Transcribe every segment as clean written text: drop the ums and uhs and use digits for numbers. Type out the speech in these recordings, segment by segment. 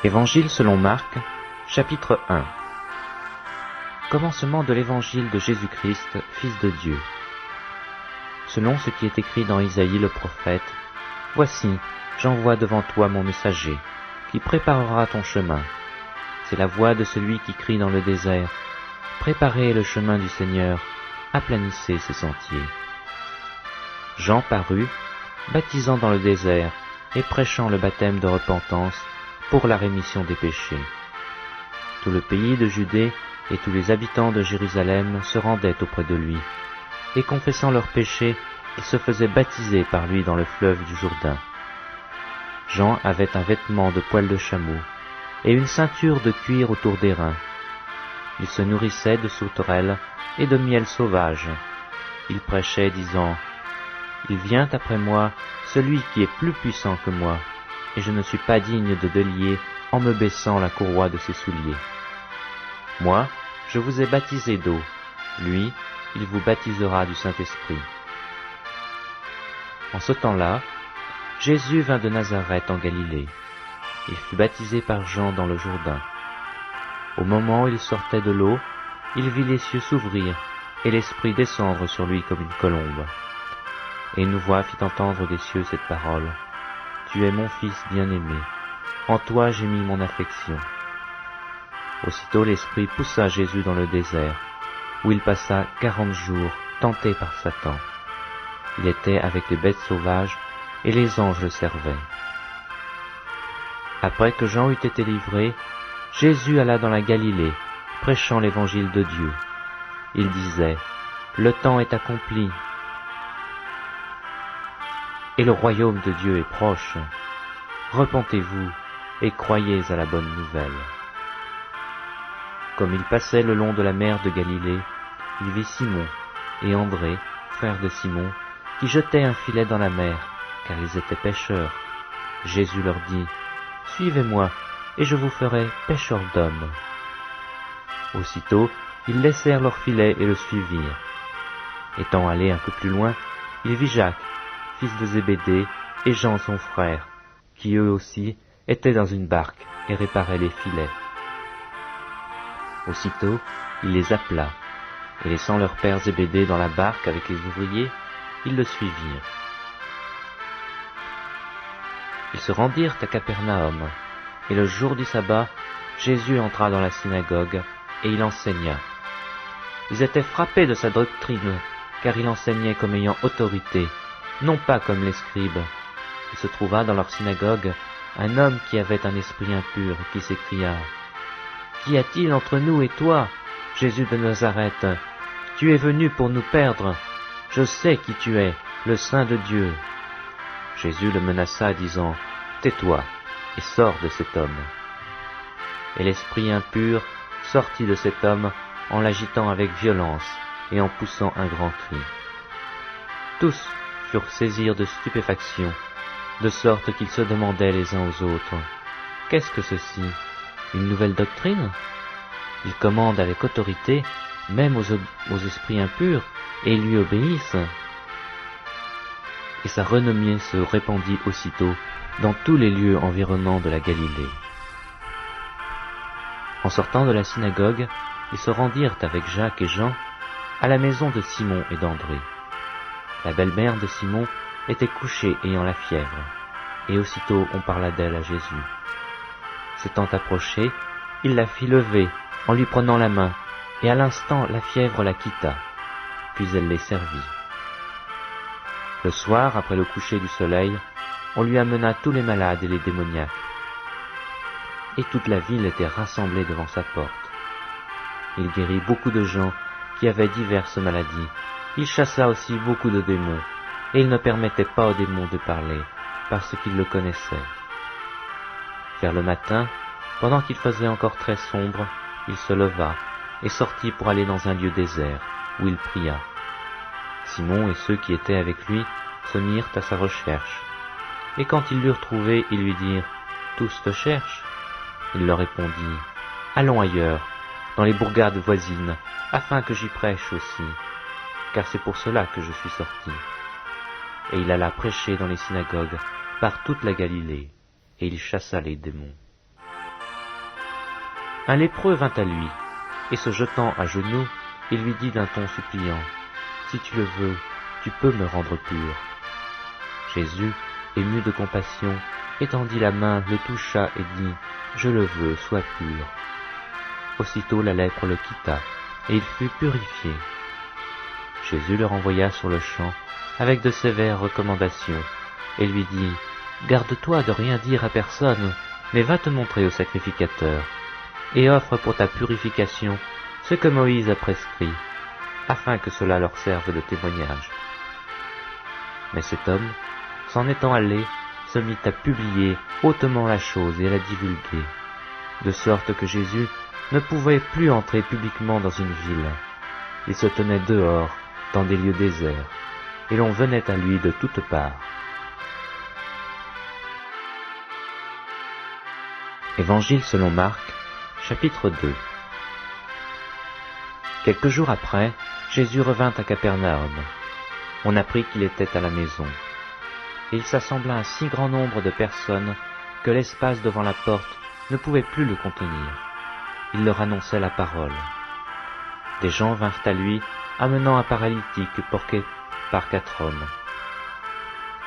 Évangile selon Marc, chapitre 1. Commencement de l'évangile de Jésus-Christ, Fils de Dieu. Selon ce qui est écrit dans Isaïe le prophète, « Voici, j'envoie devant toi mon messager, qui préparera ton chemin. C'est la voix de celui qui crie dans le désert, « Préparez le chemin du Seigneur, aplanissez ses sentiers. » Jean parut, baptisant dans le désert et prêchant le baptême de repentance pour la rémission des péchés. Tout le pays de Judée et tous les habitants de Jérusalem se rendaient auprès de lui, et confessant leurs péchés, ils se faisaient baptiser par lui dans le fleuve du Jourdain. Jean avait un vêtement de poil de chameau et une ceinture de cuir autour des reins. Il se nourrissait de sauterelles et de miel sauvage. Il prêchait, disant, « Il vient après moi celui qui est plus puissant que moi, et je ne suis pas digne de délier en me baissant la courroie de ses souliers. Moi, je vous ai baptisé d'eau, lui, il vous baptisera du Saint-Esprit. » En ce temps-là, Jésus vint de Nazareth en Galilée. Il fut baptisé par Jean dans le Jourdain. Au moment où il sortait de l'eau, il vit les cieux s'ouvrir et l'Esprit descendre sur lui comme une colombe. Et une voix fit entendre des cieux cette parole, « Tu es mon Fils bien-aimé, en toi j'ai mis mon affection. » Aussitôt l'Esprit poussa Jésus dans le désert, où il passa 40 jours, tenté par Satan. Il était avec les bêtes sauvages, et les anges le servaient. Après que Jean eut été livré, Jésus alla dans la Galilée, prêchant l'évangile de Dieu. Il disait, « Le temps est accompli, et le royaume de Dieu est proche. Repentez-vous et croyez à la bonne nouvelle. » Comme il passait le long de la mer de Galilée, il vit Simon et André, frères de Simon, qui jetaient un filet dans la mer, car ils étaient pêcheurs. Jésus leur dit, « Suivez-moi, et je vous ferai pêcheurs d'hommes. » Aussitôt, ils laissèrent leur filet et le suivirent. Étant allé un peu plus loin, il vit Jacques, fils de Zébédée, et Jean son frère, qui eux aussi étaient dans une barque et réparaient les filets. Aussitôt, il les appela, et laissant leur père Zébédée dans la barque avec les ouvriers, ils le suivirent. Ils se rendirent à Capernaum, et le jour du sabbat, Jésus entra dans la synagogue, et il enseigna. Ils étaient frappés de sa doctrine, car il enseignait comme ayant autorité, non pas comme les scribes. Il se trouva dans leur synagogue un homme qui avait un esprit impur, et qui s'écria, « Qu'y a-t-il entre nous et toi, Jésus de Nazareth? Tu es venu pour nous perdre. Je sais qui tu es, le Saint de Dieu. » Jésus le menaça, disant, « Tais-toi, et sors de cet homme. » Et l'esprit impur sortit de cet homme en l'agitant avec violence et en poussant un grand cri. Tous furent saisis de stupéfaction, de sorte qu'ils se demandaient les uns aux autres, « Qu'est-ce que ceci? Une nouvelle doctrine? Il commande avec autorité, même aux esprits impurs, et ils lui obéissent. » Et sa renommée se répandit aussitôt dans tous les lieux environnants de la Galilée. En sortant de la synagogue, ils se rendirent avec Jacques et Jean à la maison de Simon et d'André. La belle-mère de Simon était couchée ayant la fièvre, et aussitôt on parla d'elle à Jésus. S'étant approché, il la fit lever en lui prenant la main, et à l'instant la fièvre la quitta, puis elle les servit. Le soir, après le coucher du soleil, on lui amena tous les malades et les démoniaques, et toute la ville était rassemblée devant sa porte. Il guérit beaucoup de gens qui avaient diverses maladies. Il chassa aussi beaucoup de démons, et il ne permettait pas aux démons de parler, parce qu'ils le connaissaient. Vers le matin, pendant qu'il faisait encore très sombre, il se leva et sortit pour aller dans un lieu désert, où il pria. Simon et ceux qui étaient avec lui se mirent à sa recherche. Et quand ils l'eurent trouvé, ils lui dirent, « Tous te cherchent ?» Il leur répondit, « Allons ailleurs, dans les bourgades voisines, afin que j'y prêche aussi, car c'est pour cela que je suis sorti. » Et il alla prêcher dans les synagogues par toute la Galilée, et il chassa les démons. Un lépreux vint à lui, et se jetant à genoux, il lui dit d'un ton suppliant, « Si tu le veux, tu peux me rendre pur. » Jésus, ému de compassion, étendit la main, le toucha et dit, « Je le veux, sois pur. » Aussitôt la lèpre le quitta, et il fut purifié. Jésus le renvoya sur le champ, avec de sévères recommandations, et lui dit, « Garde-toi de rien dire à personne, mais va te montrer au sacrificateur, et offre pour ta purification ce que Moïse a prescrit, afin que cela leur serve de témoignage. » Mais cet homme, s'en étant allé, se mit à publier hautement la chose et à la divulguer, de sorte que Jésus ne pouvait plus entrer publiquement dans une ville. Il se tenait dehors, dans des lieux déserts, et l'on venait à lui de toutes parts. Évangile selon Marc, chapitre 2. Quelques jours après, Jésus revint à Capernaum. On apprit qu'il était à la maison. Et il s'assembla un si grand nombre de personnes que l'espace devant la porte ne pouvait plus le contenir. Il leur annonçait la parole. Des gens vinrent à lui, amenant un paralytique porté par 4 hommes.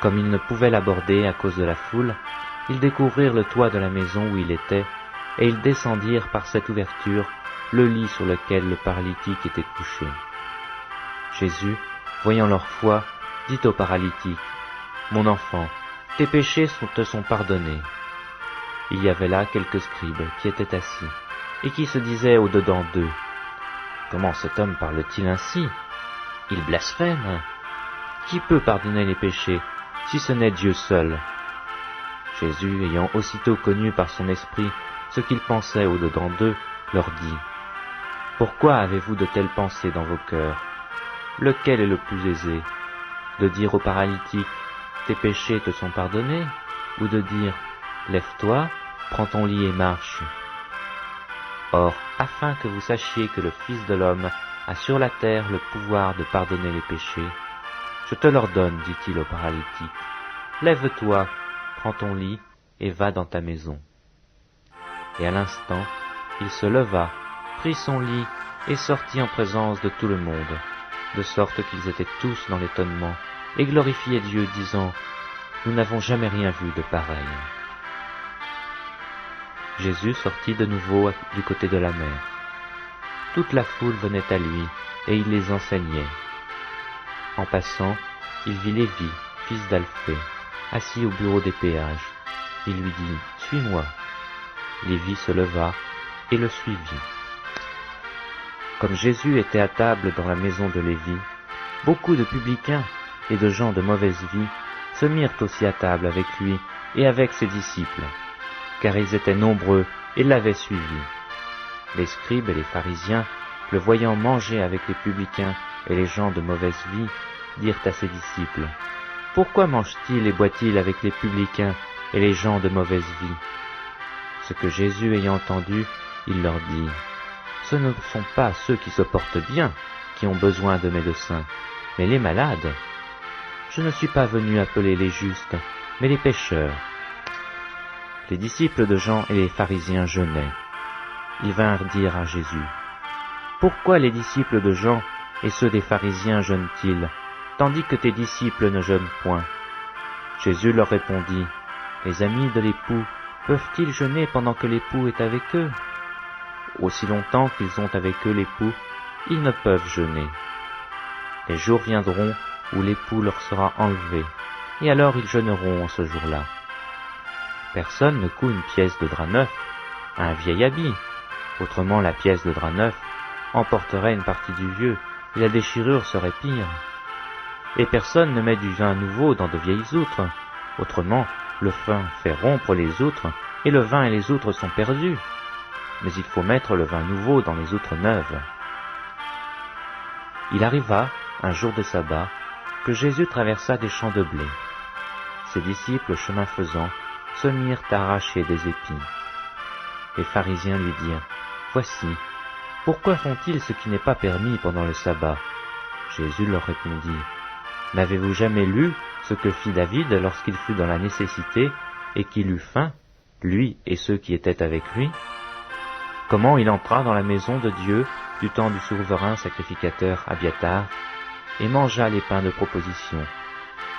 Comme ils ne pouvaient l'aborder à cause de la foule, ils découvrirent le toit de la maison où il était, et ils descendirent par cette ouverture le lit sur lequel le paralytique était couché. Jésus, voyant leur foi, dit au paralytique, « Mon enfant, tes péchés te sont pardonnés. » Il y avait là quelques scribes qui étaient assis, et qui se disaient au-dedans d'eux, « Comment cet homme parle-t-il ainsi? Il blasphème. Qui peut pardonner les péchés, si ce n'est Dieu seul ?» Jésus, ayant aussitôt connu par son esprit ce qu'ils pensaient au-dedans d'eux, leur dit, « Pourquoi avez-vous de telles pensées dans vos cœurs? Lequel est le plus aisé, de dire au paralytique, « Tes péchés te sont pardonnés » ou de dire, « Lève-toi, prends ton lit et marche » ? Or, afin que vous sachiez que le Fils de l'homme a sur la terre le pouvoir de pardonner les péchés, je te l'ordonne, dit-il au paralytique, « Lève-toi, prends ton lit et va dans ta maison. » Et à l'instant, il se leva, prit son lit et sortit en présence de tout le monde, de sorte qu'ils étaient tous dans l'étonnement, et glorifiaient Dieu, disant, « Nous n'avons jamais rien vu de pareil. » Jésus sortit de nouveau du côté de la mer. Toute la foule venait à lui, et il les enseignait. En passant, il vit Lévi, fils d'Alphée, assis au bureau des péages. Il lui dit, « Suis-moi. » Lévi se leva et le suivit. Comme Jésus était à table dans la maison de Lévi, beaucoup de publicains et de gens de mauvaise vie se mirent aussi à table avec lui et avec ses disciples, car ils étaient nombreux et l'avaient suivi. Les scribes et les pharisiens, le voyant manger avec les publicains et les gens de mauvaise vie, dirent à ses disciples, « Pourquoi mange-t-il et boit-il avec les publicains et les gens de mauvaise vie ?» Ce que Jésus ayant entendu, il leur dit, « Ce ne sont pas ceux qui se portent bien qui ont besoin de médecins, mais les malades. Je ne suis pas venu appeler les justes, mais les pécheurs. » Les disciples de Jean et les pharisiens jeûnaient. Ils vinrent dire à Jésus, « Pourquoi les disciples de Jean et ceux des pharisiens jeûnent-ils, tandis que tes disciples ne jeûnent point ?» Jésus leur répondit, « Les amis de l'époux peuvent-ils jeûner pendant que l'époux est avec eux? Aussi longtemps qu'ils ont avec eux l'époux, ils ne peuvent jeûner. Les jours viendront où l'époux leur sera enlevé, et alors ils jeûneront en ce jour-là. Personne ne coud une pièce de drap neuf à un vieil habit, autrement la pièce de drap neuf emporterait une partie du vieux, et la déchirure serait pire. Et personne ne met du vin nouveau dans de vieilles outres, autrement le vin fait rompre les outres, et le vin et les outres sont perdus. Mais il faut mettre le vin nouveau dans les outres neuves. » Il arriva, un jour de sabbat, que Jésus traversa des champs de blé. Ses disciples, chemin faisant, se mirent à arracher des épis. Les pharisiens lui dirent, « Voici, pourquoi font-ils ce qui n'est pas permis pendant le sabbat ?» Jésus leur répondit, « N'avez-vous jamais lu ce que fit David lorsqu'il fut dans la nécessité et qu'il eut faim, lui et ceux qui étaient avec lui ? comment il entra dans la maison de Dieu du temps du souverain sacrificateur Abiatar, et mangea les pains de proposition,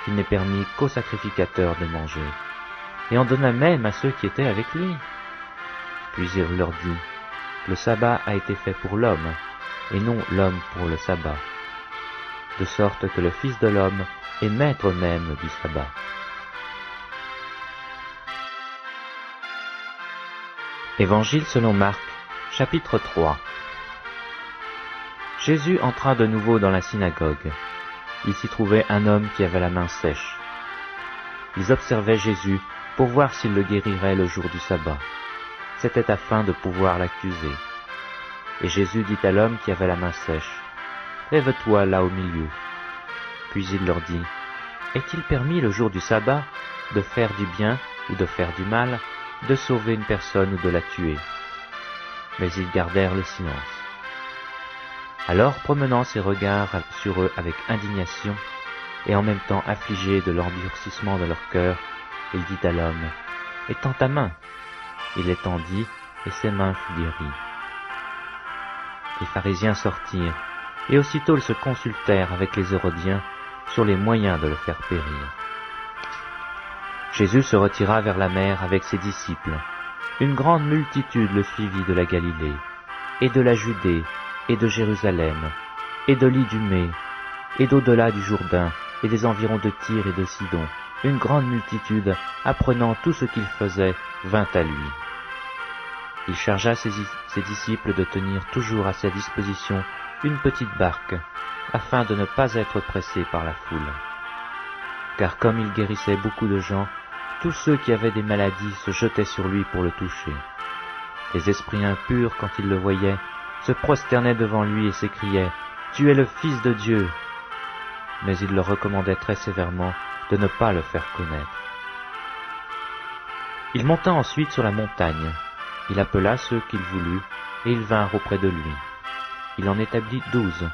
qu'il n'est permis qu'aux sacrificateurs de manger, et en donna même à ceux qui étaient avec lui. Puis il leur dit, le sabbat a été fait pour l'homme, et non l'homme pour le sabbat, de sorte que le Fils de l'homme est maître même du sabbat. Évangile selon Marc, chapitre 3. Jésus entra de nouveau dans la synagogue. Il s'y trouvait un homme qui avait la main sèche. Ils observaient Jésus pour voir s'il le guérirait le jour du sabbat. C'était afin de pouvoir l'accuser. Et Jésus dit à l'homme qui avait la main sèche, « Lève-toi là au milieu. » Puis il leur dit, « Est-il permis le jour du sabbat de faire du bien ou de faire du mal, de sauver une personne ou de la tuer ?» Mais ils gardèrent le silence. Alors, promenant ses regards sur eux avec indignation, et en même temps affligé de l'endurcissement de leur cœur, il dit à l'homme, « Étends ta main. » Il l'étendit, et ses mains furent guéries. Les pharisiens sortirent, et aussitôt ils se consultèrent avec les Hérodiens sur les moyens de le faire périr. Jésus se retira vers la mer avec ses disciples. Une grande multitude le suivit de la Galilée, et de la Judée, et de Jérusalem, et de l'Idumée, et d'au-delà du Jourdain, et des environs de Tyr et de Sidon. Une grande multitude, apprenant tout ce qu'il faisait, vint à lui. Il chargea ses disciples de tenir toujours à sa disposition une petite barque, afin de ne pas être pressés par la foule. Car comme il guérissait beaucoup de gens, tous ceux qui avaient des maladies se jetaient sur lui pour le toucher. Les esprits impurs, quand ils le voyaient, se prosternaient devant lui et s'écriaient « Tu es le Fils de Dieu !» Mais il leur recommandait très sévèrement de ne pas le faire connaître. Il monta ensuite sur la montagne. Il appela ceux qu'il voulut, et ils vinrent auprès de lui. Il en établit 12,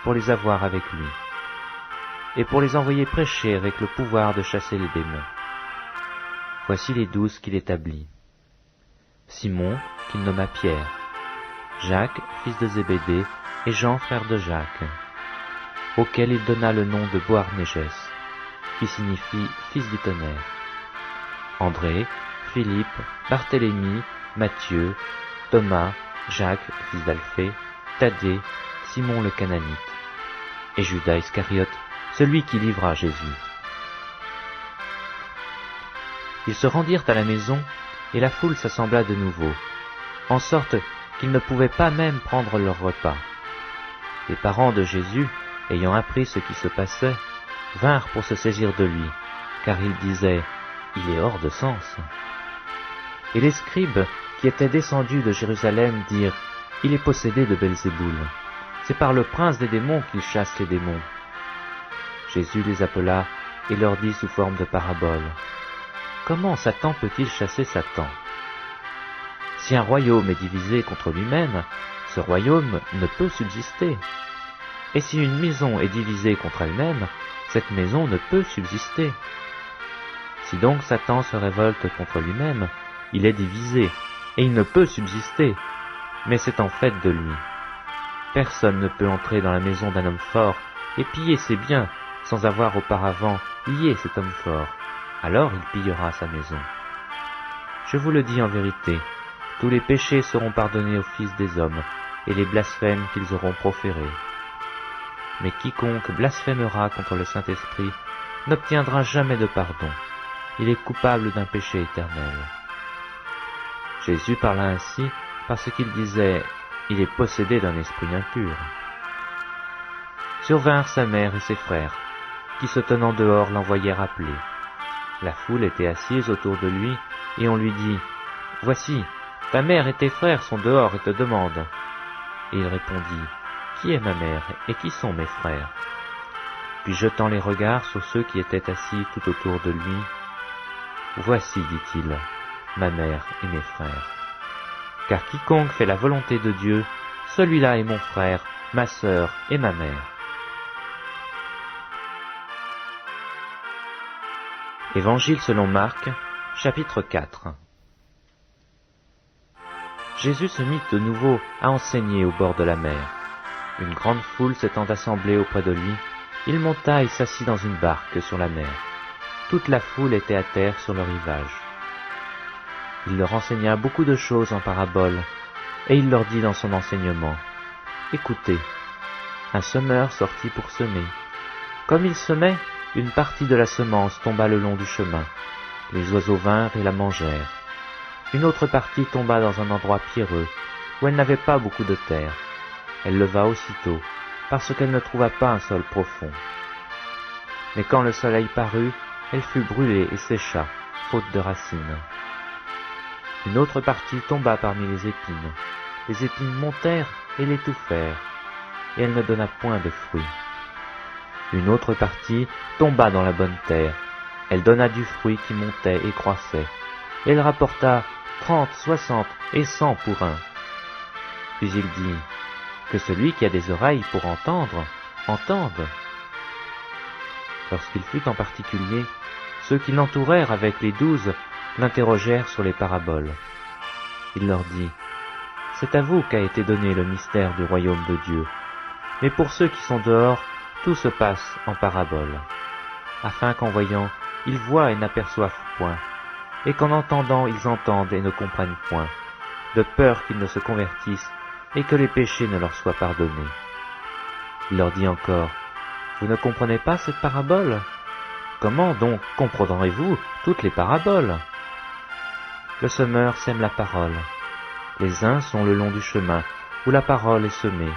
pour les avoir avec lui, et pour les envoyer prêcher avec le pouvoir de chasser les démons. Voici les 12 qu'il établit. Simon, qu'il nomma Pierre, Jacques, fils de Zébédée, et Jean, frère de Jacques, auquel il donna le nom de Boanerges, qui signifie fils du tonnerre, André, Philippe, Barthélemy, Matthieu, Thomas, Jacques, fils d'Alphée, Thaddée, Simon le Cananite, et Judas Iscariote, celui qui livra Jésus. Ils se rendirent à la maison, et la foule s'assembla de nouveau, en sorte qu'ils ne pouvaient pas même prendre leur repas. Les parents de Jésus, ayant appris ce qui se passait, vinrent pour se saisir de lui, car ils disaient « Il est hors de sens ». Et les scribes, qui étaient descendus de Jérusalem, dirent « Il est possédé de Belzéboul. C'est par le prince des démons qu'il chasse les démons. » Jésus les appela et leur dit sous forme de parabole « Comment Satan peut-il chasser Satan? Si un royaume est divisé contre lui-même, ce royaume ne peut subsister. Et si une maison est divisée contre elle-même, cette maison ne peut subsister. Si donc Satan se révolte contre lui-même, il est divisé, et il ne peut subsister, mais c'est en fait de lui. Personne ne peut entrer dans la maison d'un homme fort et piller ses biens sans avoir auparavant lié cet homme fort. Alors il pillera sa maison. Je vous le dis en vérité, tous les péchés seront pardonnés aux fils des hommes, et les blasphèmes qu'ils auront proférés. Mais quiconque blasphémera contre le Saint-Esprit n'obtiendra jamais de pardon. Il est coupable d'un péché éternel. Jésus parla ainsi parce qu'il disait « Il est possédé d'un esprit impur ». Survinrent sa mère et ses frères, qui se tenant dehors l'envoyèrent appeler. La foule était assise autour de lui, et on lui dit « Voici, ta mère et tes frères sont dehors et te demandent. » Et il répondit « Qui est ma mère et qui sont mes frères ?» Puis jetant les regards sur ceux qui étaient assis tout autour de lui, « Voici, dit-il, ma mère et mes frères. Car quiconque fait la volonté de Dieu, celui-là est mon frère, ma sœur et ma mère. » Évangile selon Marc, chapitre 4. Jésus se mit de nouveau à enseigner au bord de la mer. Une grande foule s'étant assemblée auprès de lui, il monta et s'assit dans une barque sur la mer. Toute la foule était à terre sur le rivage. Il leur enseigna beaucoup de choses en paraboles, et il leur dit dans son enseignement, « Écoutez, un semeur sortit pour semer. Comme il semait, une partie de la semence tomba le long du chemin. Les oiseaux vinrent et la mangèrent. Une autre partie tomba dans un endroit pierreux, où elle n'avait pas beaucoup de terre. Elle leva aussitôt, parce qu'elle ne trouva pas un sol profond. Mais quand le soleil parut, elle fut brûlée et sécha, faute de racines. Une autre partie tomba parmi les épines. Les épines montèrent et l'étouffèrent, et elle ne donna point de fruits. Une autre partie tomba dans la bonne terre. Elle donna du fruit qui montait et croissait. Et elle rapporta 30, 60 et 100 pour un. Puis il dit, que celui qui a des oreilles pour entendre, entende. Lorsqu'il fut en particulier, ceux qui l'entourèrent avec les 12 l'interrogèrent sur les paraboles. Il leur dit, c'est à vous qu'a été donné le mystère du royaume de Dieu. Mais pour ceux qui sont dehors, tout se passe en paraboles, afin qu'en voyant, ils voient et n'aperçoivent point, et qu'en entendant, ils entendent et ne comprennent point, de peur qu'ils ne se convertissent et que les péchés ne leur soient pardonnés. Il leur dit encore, vous ne comprenez pas cette parabole? Comment donc comprendrez-vous toutes les paraboles? Le semeur sème la parole. Les uns sont le long du chemin, où la parole est semée.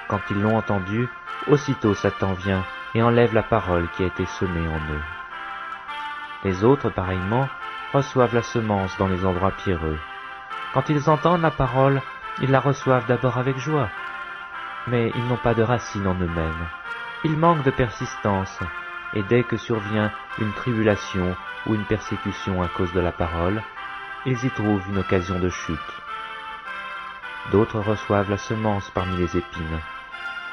Quand ils l'ont entendue, aussitôt Satan vient et enlève la parole qui a été semée en eux. Les autres, pareillement, reçoivent la semence dans les endroits pierreux. Quand ils entendent la parole, ils la reçoivent d'abord avec joie. Mais ils n'ont pas de racines en eux-mêmes. Ils manquent de persistance, et dès que survient une tribulation ou une persécution à cause de la parole, ils y trouvent une occasion de chute. D'autres reçoivent la semence parmi les épines.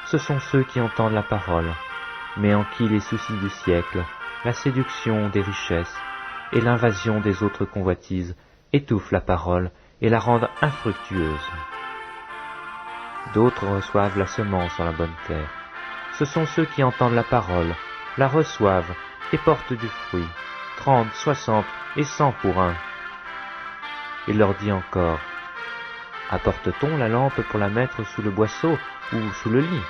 Ce sont ceux qui entendent la parole, mais en qui les soucis du siècle, la séduction des richesses et l'invasion des autres convoitises étouffent la parole et la rendent infructueuse. D'autres reçoivent la semence en la bonne terre. Ce sont ceux qui entendent la parole, la reçoivent et portent du fruit, 30, 60 et 100 pour un. Il leur dit encore, apporte-t-on la lampe pour la mettre sous le boisseau ou sous le lit?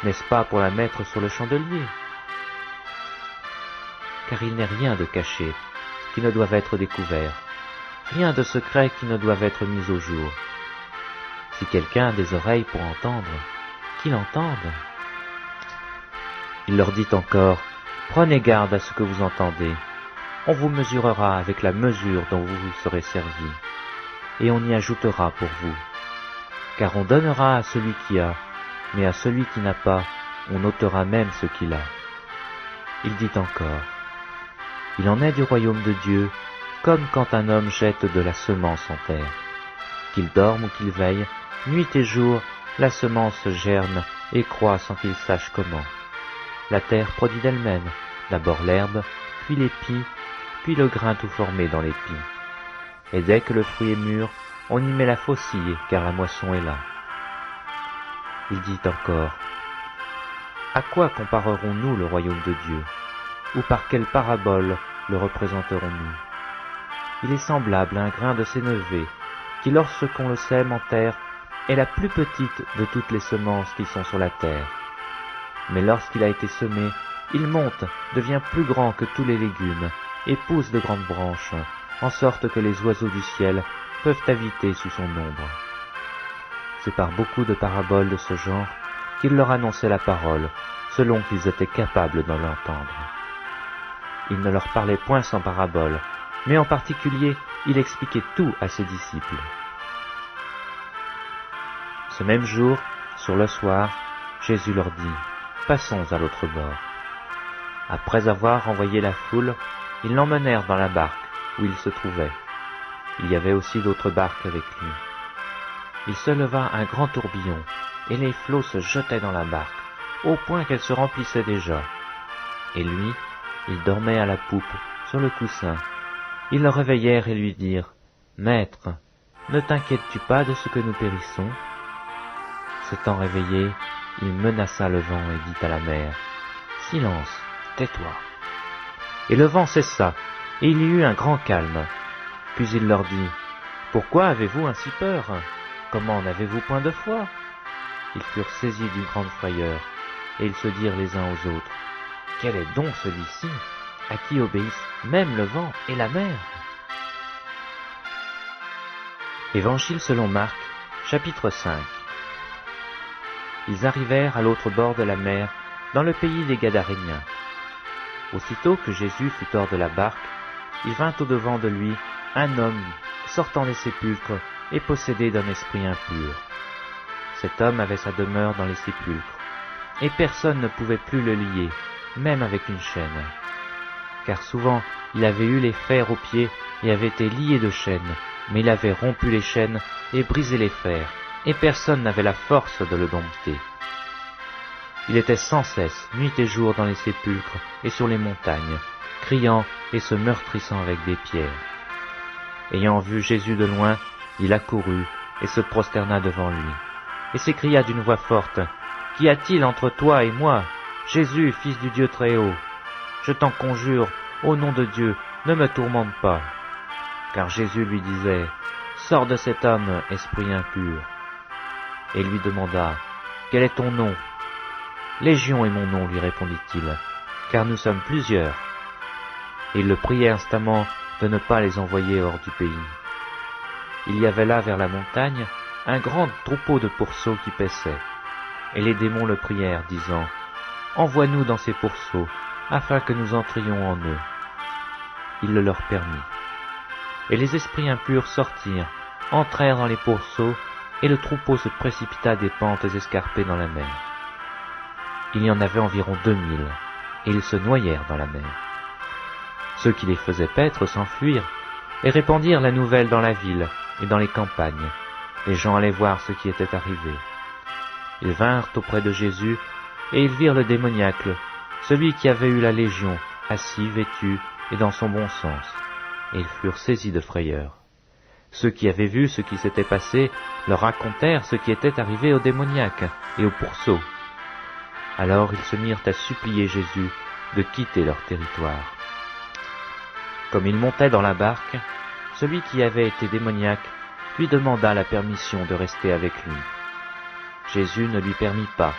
N'est-ce pas pour la mettre sur le chandelier? Car il n'est rien de caché qui ne doive être découvert, rien de secret qui ne doive être mis au jour. Si quelqu'un a des oreilles pour entendre, qu'il entende. Il leur dit encore, prenez garde à ce que vous entendez. On vous mesurera avec la mesure dont vous vous serez servi, et on y ajoutera pour vous. Car on donnera à celui qui a, mais à celui qui n'a pas, on ôtera même ce qu'il a. Il dit encore, il en est du royaume de Dieu, comme quand un homme jette de la semence en terre. Qu'il dorme ou qu'il veille, nuit et jour, la semence germe et croît sans qu'il sache comment. La terre produit d'elle-même, d'abord l'herbe, puis l'épi, puis le grain tout formé dans l'épi. Et dès que le fruit est mûr, on y met la faucille, car la moisson est là. Il dit encore, à quoi comparerons-nous le royaume de Dieu? Ou par quelle parabole le représenterons-nous? Il est semblable à un grain de sénévé, qui lorsqu'on le sème en terre, est la plus petite de toutes les semences qui sont sur la terre. Mais lorsqu'il a été semé, il monte, devient plus grand que tous les légumes, et pousse de grandes branches, en sorte que les oiseaux du ciel peuvent habiter sous son ombre. C'est par beaucoup de paraboles de ce genre qu'il leur annonçait la parole, selon qu'ils étaient capables de l'entendre. Il ne leur parlait point sans paraboles, mais en particulier, il expliquait tout à ses disciples. Ce même jour, sur le soir, Jésus leur dit, « Passons à l'autre bord. » Après avoir envoyé la foule, ils l'emmenèrent dans la barque où il se trouvait. Il y avait aussi d'autres barques avec lui. Il se leva un grand tourbillon, et les flots se jetaient dans la barque, au point qu'elle se remplissait déjà. Et lui, il dormait à la poupe, sur le coussin. Ils le réveillèrent et lui dirent, « Maître, ne t'inquiètes-tu pas de ce que nous périssons ?» S'étant réveillé, il menaça le vent et dit à la mer, « Silence, tais-toi !» Et le vent cessa, et il y eut un grand calme. Puis il leur dit, « Pourquoi avez-vous ainsi peur? Comment n'avez-vous point de foi ?» Ils furent saisis d'une grande frayeur, et ils se dirent les uns aux autres, « Quel est donc celui-ci, à qui obéissent même le vent et la mer ?» Évangile selon Marc, chapitre 5. Ils arrivèrent à l'autre bord de la mer, dans le pays des Gadaréniens. Aussitôt que Jésus fut hors de la barque, il vint au-devant de lui un homme sortant des sépulcres et possédé d'un esprit impur. Cet homme avait sa demeure dans les sépulcres, et personne ne pouvait plus le lier, même avec une chaîne. Car souvent il avait eu les fers aux pieds et avait été lié de chaînes, mais il avait rompu les chaînes et brisé les fers, et personne n'avait la force de le dompter. Il était sans cesse, nuit et jour, dans les sépulcres et sur les montagnes, criant et se meurtrissant avec des pierres. Ayant vu Jésus de loin, il accourut et se prosterna devant lui, et s'écria d'une voix forte, « Qu'y a-t-il entre toi et moi, Jésus, fils du Dieu Très-Haut? Je t'en conjure, au nom de Dieu, ne me tourmente pas. » Car Jésus lui disait, « Sors de cet homme, esprit impur. » Et lui demanda, « Quel est ton nom ?» ?»« Légion est mon nom, lui répondit-il, car nous sommes plusieurs. » Et il le priait instamment de ne pas les envoyer hors du pays. Il y avait là vers la montagne un grand troupeau de pourceaux qui paissaient, et les démons le prièrent, disant, « Envoie-nous dans ces pourceaux, afin que nous entrions en eux. » Il le leur permit. Et les esprits impurs sortirent, entrèrent dans les pourceaux, et le troupeau se précipita des pentes escarpées dans la mer. Il y en avait environ 2000, et ils se noyèrent dans la mer. Ceux qui les faisaient paître s'enfuirent, et répandirent la nouvelle dans la ville et dans les campagnes. Les gens allaient voir ce qui était arrivé. Ils vinrent auprès de Jésus, et ils virent le démoniaque, celui qui avait eu la légion, assis, vêtu, et dans son bon sens, et ils furent saisis de frayeur. Ceux qui avaient vu ce qui s'était passé leur racontèrent ce qui était arrivé au démoniaque et au pourceau. Alors ils se mirent à supplier Jésus de quitter leur territoire. Comme il montait dans la barque, celui qui avait été démoniaque lui demanda la permission de rester avec lui. Jésus ne lui permit pas,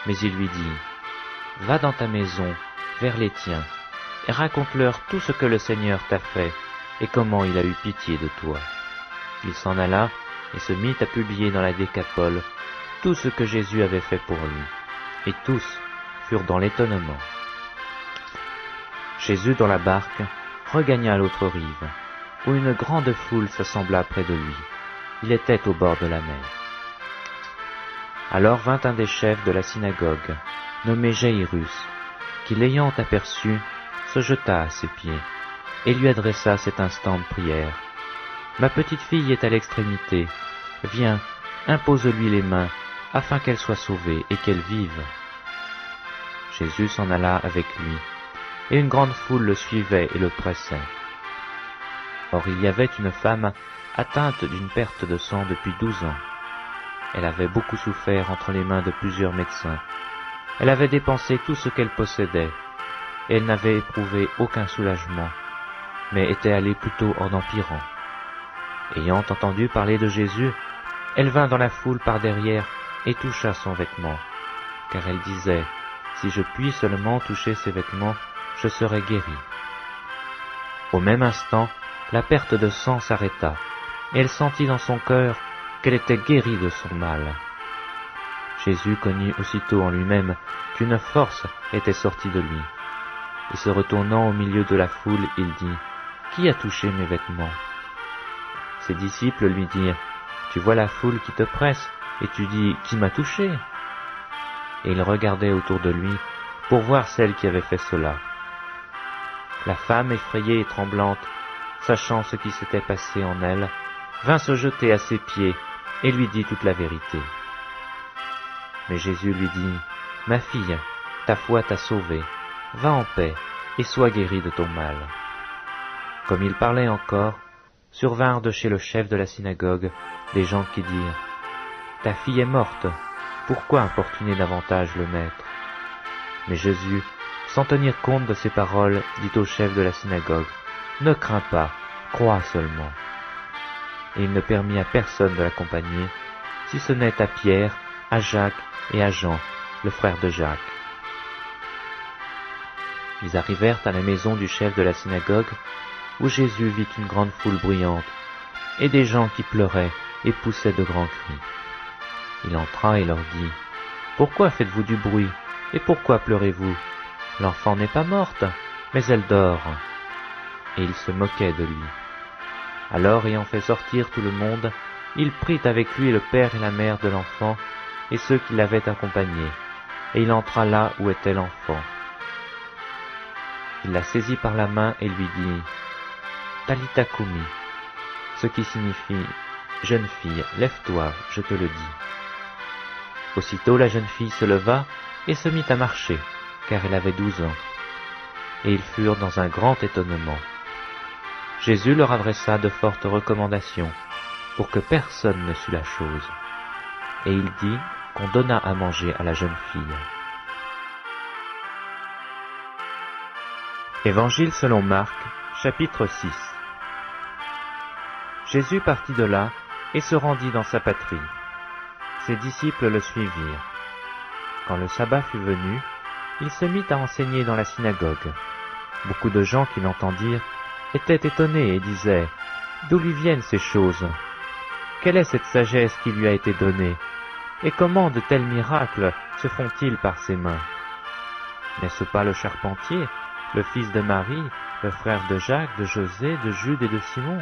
mais il lui dit, « Va dans ta maison, vers les tiens, et raconte-leur tout ce que le Seigneur t'a fait, et comment il a eu pitié de toi. » Il s'en alla et se mit à publier dans la Décapole tout ce que Jésus avait fait pour lui, et tous furent dans l'étonnement. Jésus, dans la barque, regagna l'autre rive, où une grande foule s'assembla près de lui. Il était au bord de la mer. Alors vint un des chefs de la synagogue, nommé Jaïrus, qui, l'ayant aperçu, se jeta à ses pieds, et lui adressa cette instante prière. « Ma petite fille est à l'extrémité. Viens, impose-lui les mains, afin qu'elle soit sauvée et qu'elle vive. » Jésus s'en alla avec lui, et une grande foule le suivait et le pressait. Or il y avait une femme atteinte d'une perte de sang depuis 12 ans. Elle avait beaucoup souffert entre les mains de plusieurs médecins. Elle avait dépensé tout ce qu'elle possédait, et elle n'avait éprouvé aucun soulagement, mais était allée plutôt en empirant. Ayant entendu parler de Jésus, elle vint dans la foule par derrière et toucha son vêtement, car elle disait, « Si je puis seulement toucher ses vêtements, je serai guérie. » Au même instant, la perte de sang s'arrêta, et elle sentit dans son cœur qu'elle était guérie de son mal. Jésus connut aussitôt en lui-même qu'une force était sortie de lui. Et se retournant au milieu de la foule, il dit, « Qui a touché mes vêtements ?» Ses disciples lui dirent, « Tu vois la foule qui te presse, et tu dis, qui m'a touché ?» Et il regardait autour de lui pour voir celle qui avait fait cela. La femme, effrayée et tremblante, sachant ce qui s'était passé en elle, vint se jeter à ses pieds et lui dit toute la vérité. Mais Jésus lui dit, « Ma fille, ta foi t'a sauvée, va en paix et sois guérie de ton mal. » Comme il parlait encore, survinrent de chez le chef de la synagogue des gens qui dirent « Ta fille est morte, pourquoi importuner davantage le maître ?» Mais Jésus, sans tenir compte de ces paroles, dit au chef de la synagogue « Ne crains pas, crois seulement. » Et il ne permit à personne de l'accompagner, si ce n'est à Pierre, à Jacques et à Jean, le frère de Jacques. Ils arrivèrent à la maison du chef de la synagogue, où Jésus vit une grande foule bruyante, et des gens qui pleuraient et poussaient de grands cris. Il entra et leur dit « Pourquoi faites-vous du bruit, et pourquoi pleurez-vous? L'enfant n'est pas morte, mais elle dort. » Et il se moquait de lui. Alors, ayant fait sortir tout le monde, il prit avec lui le père et la mère de l'enfant, et ceux qui l'avaient accompagné, et il entra là où était l'enfant. Il la saisit par la main et lui dit « Talitha koumi », ce qui signifie « Jeune fille, lève-toi, je te le dis ». Aussitôt la jeune fille se leva et se mit à marcher, car elle avait 12 ans. Et ils furent dans un grand étonnement. Jésus leur adressa de fortes recommandations, pour que personne ne sût la chose. Et il dit qu'on donna à manger à la jeune fille. Évangile selon Marc, chapitre 6. Jésus partit de là et se rendit dans sa patrie. Ses disciples le suivirent. Quand le sabbat fut venu, il se mit à enseigner dans la synagogue. Beaucoup de gens qui l'entendirent étaient étonnés et disaient « D'où lui viennent ces choses? Quelle est cette sagesse qui lui a été donnée? Et comment de tels miracles se font-ils par ses mains? N'est-ce pas le charpentier, le fils de Marie, le frère de Jacques, de José, de Jude et de Simon?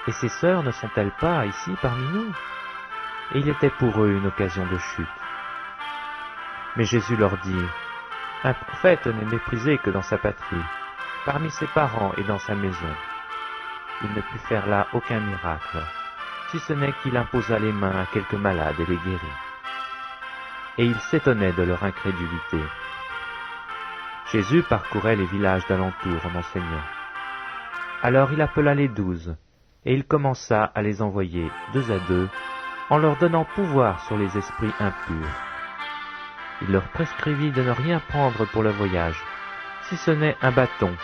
Et ses sœurs ne sont-elles pas ici parmi nous? » Et il était pour eux une occasion de chute. Mais Jésus leur dit, « Un prophète n'est méprisé que dans sa patrie, parmi ses parents et dans sa maison. » Il ne put faire là aucun miracle, si ce n'est qu'il imposa les mains à quelques malades et les guérit. Et il s'étonnait de leur incrédulité. Jésus parcourait les villages d'alentour en enseignant. Alors il appela les 12, et il commença à les envoyer 2 à 2, en leur donnant pouvoir sur les esprits impurs. Il leur prescrivit de ne rien prendre pour le voyage, si ce n'est un bâton,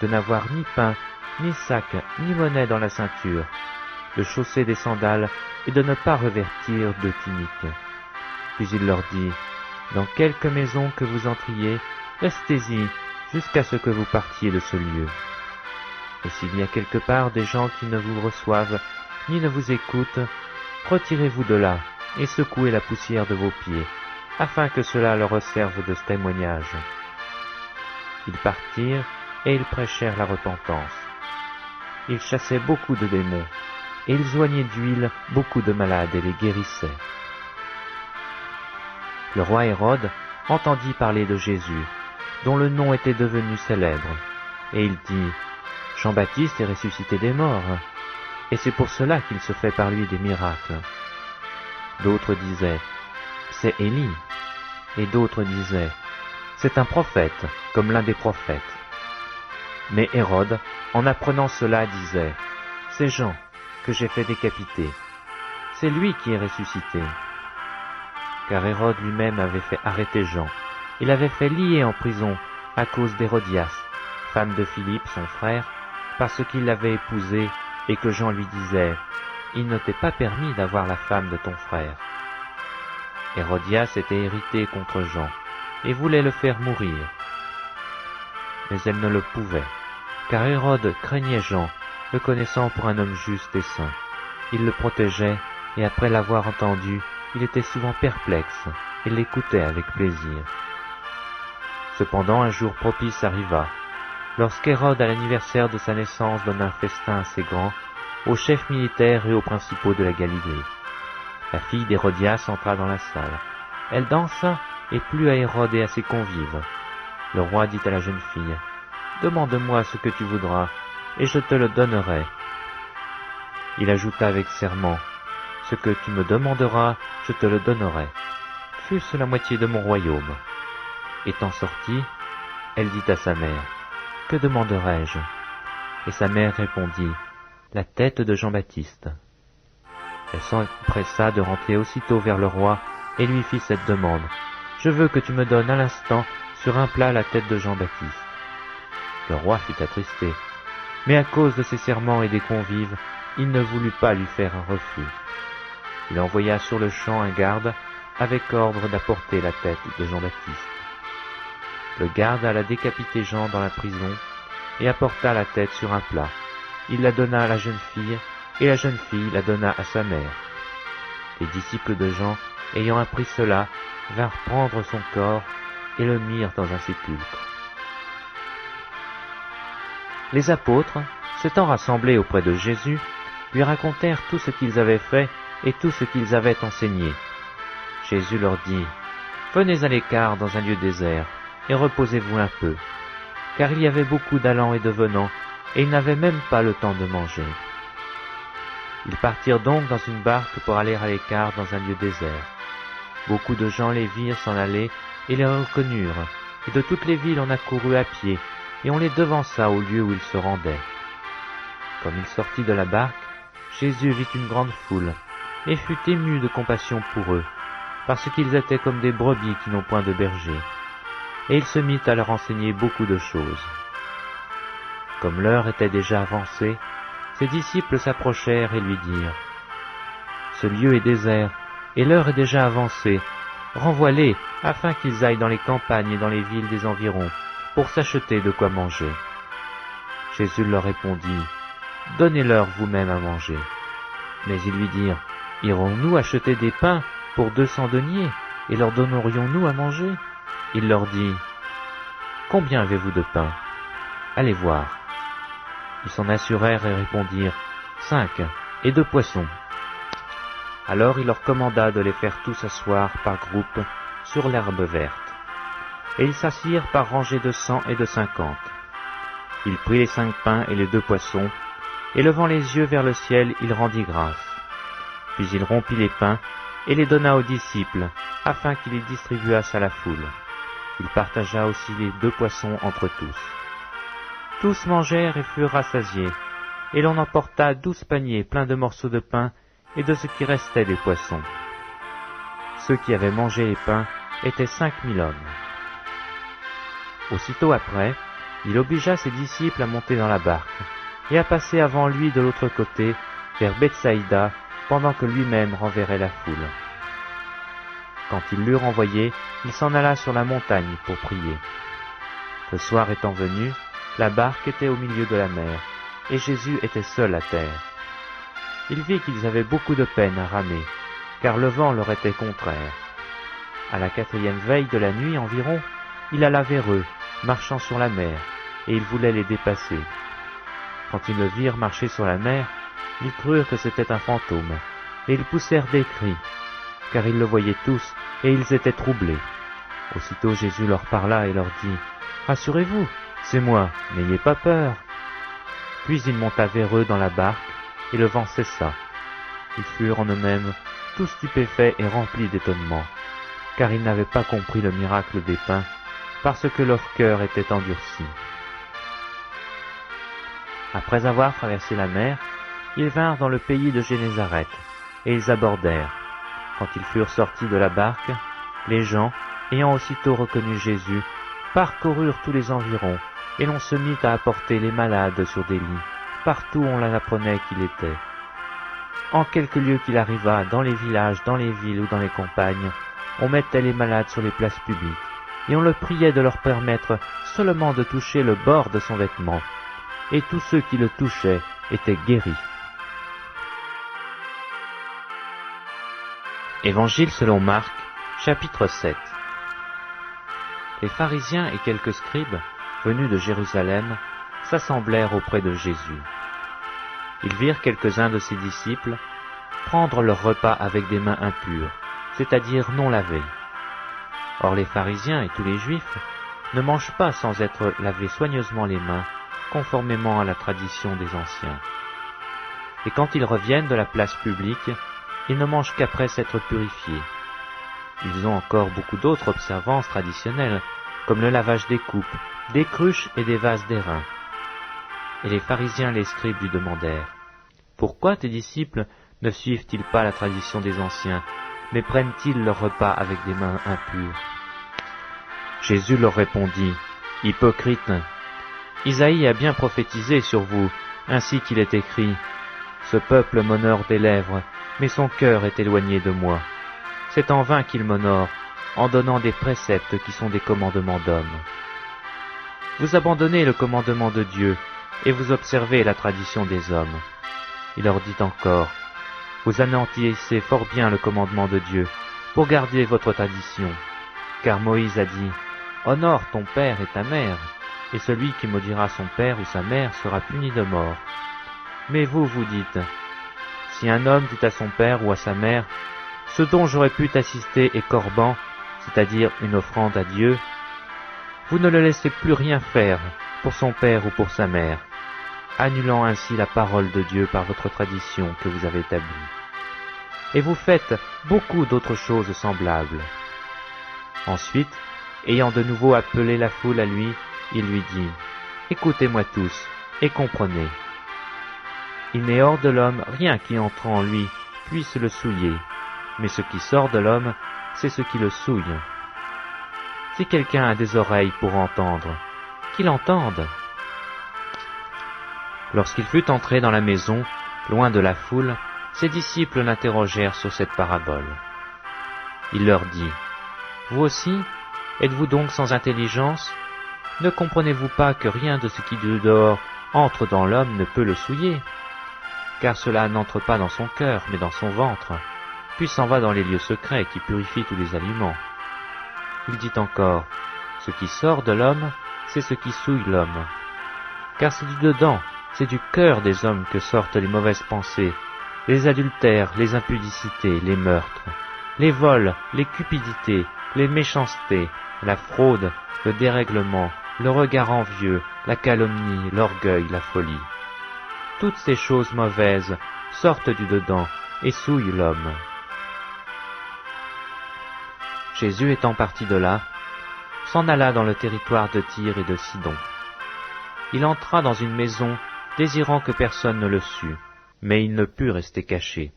de n'avoir ni pain, ni sac, ni monnaie dans la ceinture, de chausser des sandales et de ne pas revêtir de tunique. Puis il leur dit, « Dans quelque maison que vous entriez, restez-y jusqu'à ce que vous partiez de ce lieu. Et s'il y a quelque part des gens qui ne vous reçoivent, ni ne vous écoutent, retirez-vous de là et secouez la poussière de vos pieds, afin que cela leur serve de témoignage. » Ils partirent et ils prêchèrent la repentance. Ils chassaient beaucoup de démons, et ils oignaient d'huile beaucoup de malades et les guérissaient. Le roi Hérode entendit parler de Jésus, dont le nom était devenu célèbre, et il dit « Jean-Baptiste est ressuscité des morts, et c'est pour cela qu'il se fait par lui des miracles. » D'autres disaient « C'est Élie », et d'autres disaient « C'est un prophète, comme l'un des prophètes. » Mais Hérode, en apprenant cela, disait « C'est Jean, que j'ai fait décapiter. C'est lui qui est ressuscité. » Car Hérode lui-même avait fait arrêter Jean, il l'avait fait lier en prison à cause d'Hérodias, femme de Philippe, son frère, parce qu'il l'avait épousée et que Jean lui disait « Il ne t'est pas permis d'avoir la femme de ton frère. » Hérodias était irritée contre Jean et voulait le faire mourir. Mais elle ne le pouvait, car Hérode craignait Jean, le connaissant pour un homme juste et saint. Il le protégeait, et après l'avoir entendu, il était souvent perplexe, et l'écoutait avec plaisir. Cependant un jour propice arriva, lorsqu'Hérode à l'anniversaire de sa naissance donna un festin assez grand, aux chefs militaires et aux principaux de la Galilée. La fille d'Hérodias entra dans la salle. Elle dansa et plut à Hérode et à ses convives. Le roi dit à la jeune fille, « Demande-moi ce que tu voudras, et je te le donnerai. » Il ajouta avec serment, « Ce que tu me demanderas, je te le donnerai, fût-ce la moitié de mon royaume. » Étant sortie, elle dit à sa mère, « Que demanderai-je » Et sa mère répondit, « la tête de Jean-Baptiste. Elle s'empressa de rentrer aussitôt vers le roi et lui fit cette demande. « Je veux que tu me donnes à l'instant sur un plat la tête de Jean-Baptiste. » Le roi fut attristé, mais à cause de ses serments et des convives, il ne voulut pas lui faire un refus. Il envoya sur le champ un garde avec ordre d'apporter la tête de Jean-Baptiste. Le garde alla décapiter Jean dans la prison et apporta la tête sur un plat. Il la donna à la jeune fille, et la jeune fille la donna à sa mère. Les disciples de Jean, ayant appris cela, vinrent prendre son corps et le mirent dans un sépulcre. Les apôtres, s'étant rassemblés auprès de Jésus, lui racontèrent tout ce qu'ils avaient fait et tout ce qu'ils avaient enseigné. Jésus leur dit, « Venez à l'écart dans un lieu désert, et reposez-vous un peu. » Car il y avait beaucoup d'allants et de venants, et ils n'avaient même pas le temps de manger. Ils partirent donc dans une barque pour aller à l'écart dans un lieu désert. Beaucoup de gens les virent s'en aller et les reconnurent, et de toutes les villes on accourut à pied, et on les devança au lieu où ils se rendaient. Comme il sortit de la barque, Jésus vit une grande foule, et fut ému de compassion pour eux, parce qu'ils étaient comme des brebis qui n'ont point de berger. Et il se mit à leur enseigner beaucoup de choses. Comme l'heure était déjà avancée, ses disciples s'approchèrent et lui dirent, « Ce lieu est désert, et l'heure est déjà avancée. Renvoie-les, afin qu'ils aillent dans les campagnes et dans les villes des environs, pour s'acheter de quoi manger. » Jésus leur répondit, « Donnez-leur vous-même à manger. » Mais ils lui dirent, « Irons-nous acheter des pains pour 200 deniers, et leur donnerions-nous à manger ?» Il leur dit, « Combien avez-vous de pain? Allez voir. » Ils s'en assurèrent et répondirent, « 5, et 2 poissons. » Alors il leur commanda de les faire tous asseoir par groupes sur l'herbe verte. Et ils s'assirent par rangées de 100 et de 50. Il prit les 5 pains et les 2 poissons, et levant les yeux vers le ciel, il rendit grâce. Puis il rompit les pains et les donna aux disciples, afin qu'ils les distribuassent à la foule. Il partagea aussi les 2 poissons entre tous. Tous mangèrent et furent rassasiés, et l'on emporta 12 paniers pleins de morceaux de pain et de ce qui restait des poissons. Ceux qui avaient mangé les pains étaient 5000 hommes. Aussitôt après, il obligea ses disciples à monter dans la barque, et à passer avant lui de l'autre côté, vers Bethsaïda, pendant que lui-même renverrait la foule. Quand il l'eut renvoyé, il s'en alla sur la montagne pour prier. Le soir étant venu, la barque était au milieu de la mer, et Jésus était seul à terre. Il vit qu'ils avaient beaucoup de peine à ramer, car le vent leur était contraire. À la 4e veille de la nuit environ, il alla vers eux, marchant sur la mer, et il voulait les dépasser. Quand ils le virent marcher sur la mer, ils crurent que c'était un fantôme, et ils poussèrent des cris, car ils le voyaient tous, et ils étaient troublés. Aussitôt Jésus leur parla et leur dit, « Rassurez-vous, c'est moi, n'ayez pas peur. » Puis il monta vers eux dans la barque, et le vent cessa. Ils furent en eux-mêmes tous stupéfaits et remplis d'étonnement, car ils n'avaient pas compris le miracle des pains, parce que leur cœur était endurci. Après avoir traversé la mer, ils vinrent dans le pays de Génézareth, et ils abordèrent. Quand ils furent sortis de la barque, les gens, ayant aussitôt reconnu Jésus, parcoururent tous les environs, et l'on se mit à apporter les malades sur des lits, partout où on l'apprenait qu'il était. En quelque lieu qu'il arriva, dans les villages, dans les villes ou dans les campagnes, on mettait les malades sur les places publiques, et on le priait de leur permettre seulement de toucher le bord de son vêtement, et tous ceux qui le touchaient étaient guéris. Évangile selon Marc, chapitre 7. Les pharisiens et quelques scribes, venus de Jérusalem, s'assemblèrent auprès de Jésus. Ils virent quelques-uns de ses disciples prendre leur repas avec des mains impures, c'est-à-dire non lavées. Or les pharisiens et tous les juifs ne mangent pas sans être lavés soigneusement les mains, conformément à la tradition des anciens. Et quand ils reviennent de la place publique, ils ne mangent qu'après s'être purifiés. Ils ont encore beaucoup d'autres observances traditionnelles, comme le lavage des coupes, des cruches et des vases d'airain. Et les pharisiens et les scribes lui demandèrent, Pourquoi tes disciples ne suivent-ils pas la tradition des anciens, mais prennent-ils leur repas avec des mains impures? » Jésus leur répondit, « Hypocrites, Isaïe a bien prophétisé sur vous, ainsi qu'il est écrit, « Ce peuple m'honore des lèvres, mais son cœur est éloigné de moi. C'est en vain qu'il m'honore, en donnant des préceptes qui sont des commandements d'hommes. » Vous abandonnez le commandement de Dieu, et vous observez la tradition des hommes. Il leur dit encore, « Vous anéantissez fort bien le commandement de Dieu, pour garder votre tradition. Car Moïse a dit, « Honore ton père et ta mère, et celui qui maudira son père ou sa mère sera puni de mort. » Mais vous, vous dites, « Si un homme dit à son père ou à sa mère, « Ce dont j'aurais pu t'assister est corban, c'est-à-dire une offrande à Dieu, » vous ne le laissez plus rien faire pour son père ou pour sa mère, annulant ainsi la parole de Dieu par votre tradition que vous avez établie. Et vous faites beaucoup d'autres choses semblables. Ensuite, ayant de nouveau appelé la foule à lui, il lui dit, « Écoutez-moi tous, et comprenez. Il n'est hors de l'homme rien qui entre en lui puisse le souiller, mais ce qui sort de l'homme, c'est ce qui le souille. Si quelqu'un a des oreilles pour entendre, qu'il entende. » Lorsqu'il fut entré dans la maison, loin de la foule, ses disciples l'interrogèrent sur cette parabole. Il leur dit, « Vous aussi, êtes-vous donc sans intelligence? Ne comprenez-vous pas que rien de ce qui de dehors entre dans l'homme ne peut le souiller? Car cela n'entre pas dans son cœur, mais dans son ventre, puis s'en va dans les lieux secrets qui purifient tous les aliments. » Il dit encore, « Ce qui sort de l'homme, c'est ce qui souille l'homme. Car c'est du dedans, c'est du cœur des hommes que sortent les mauvaises pensées, les adultères, les impudicités, les meurtres, les vols, les cupidités, les méchancetés, la fraude, le dérèglement, le regard envieux, la calomnie, l'orgueil, la folie. Toutes ces choses mauvaises sortent du dedans et souillent l'homme. » Jésus étant parti de là, s'en alla dans le territoire de Tyr et de Sidon. Il entra dans une maison, désirant que personne ne le sût, mais il ne put rester caché.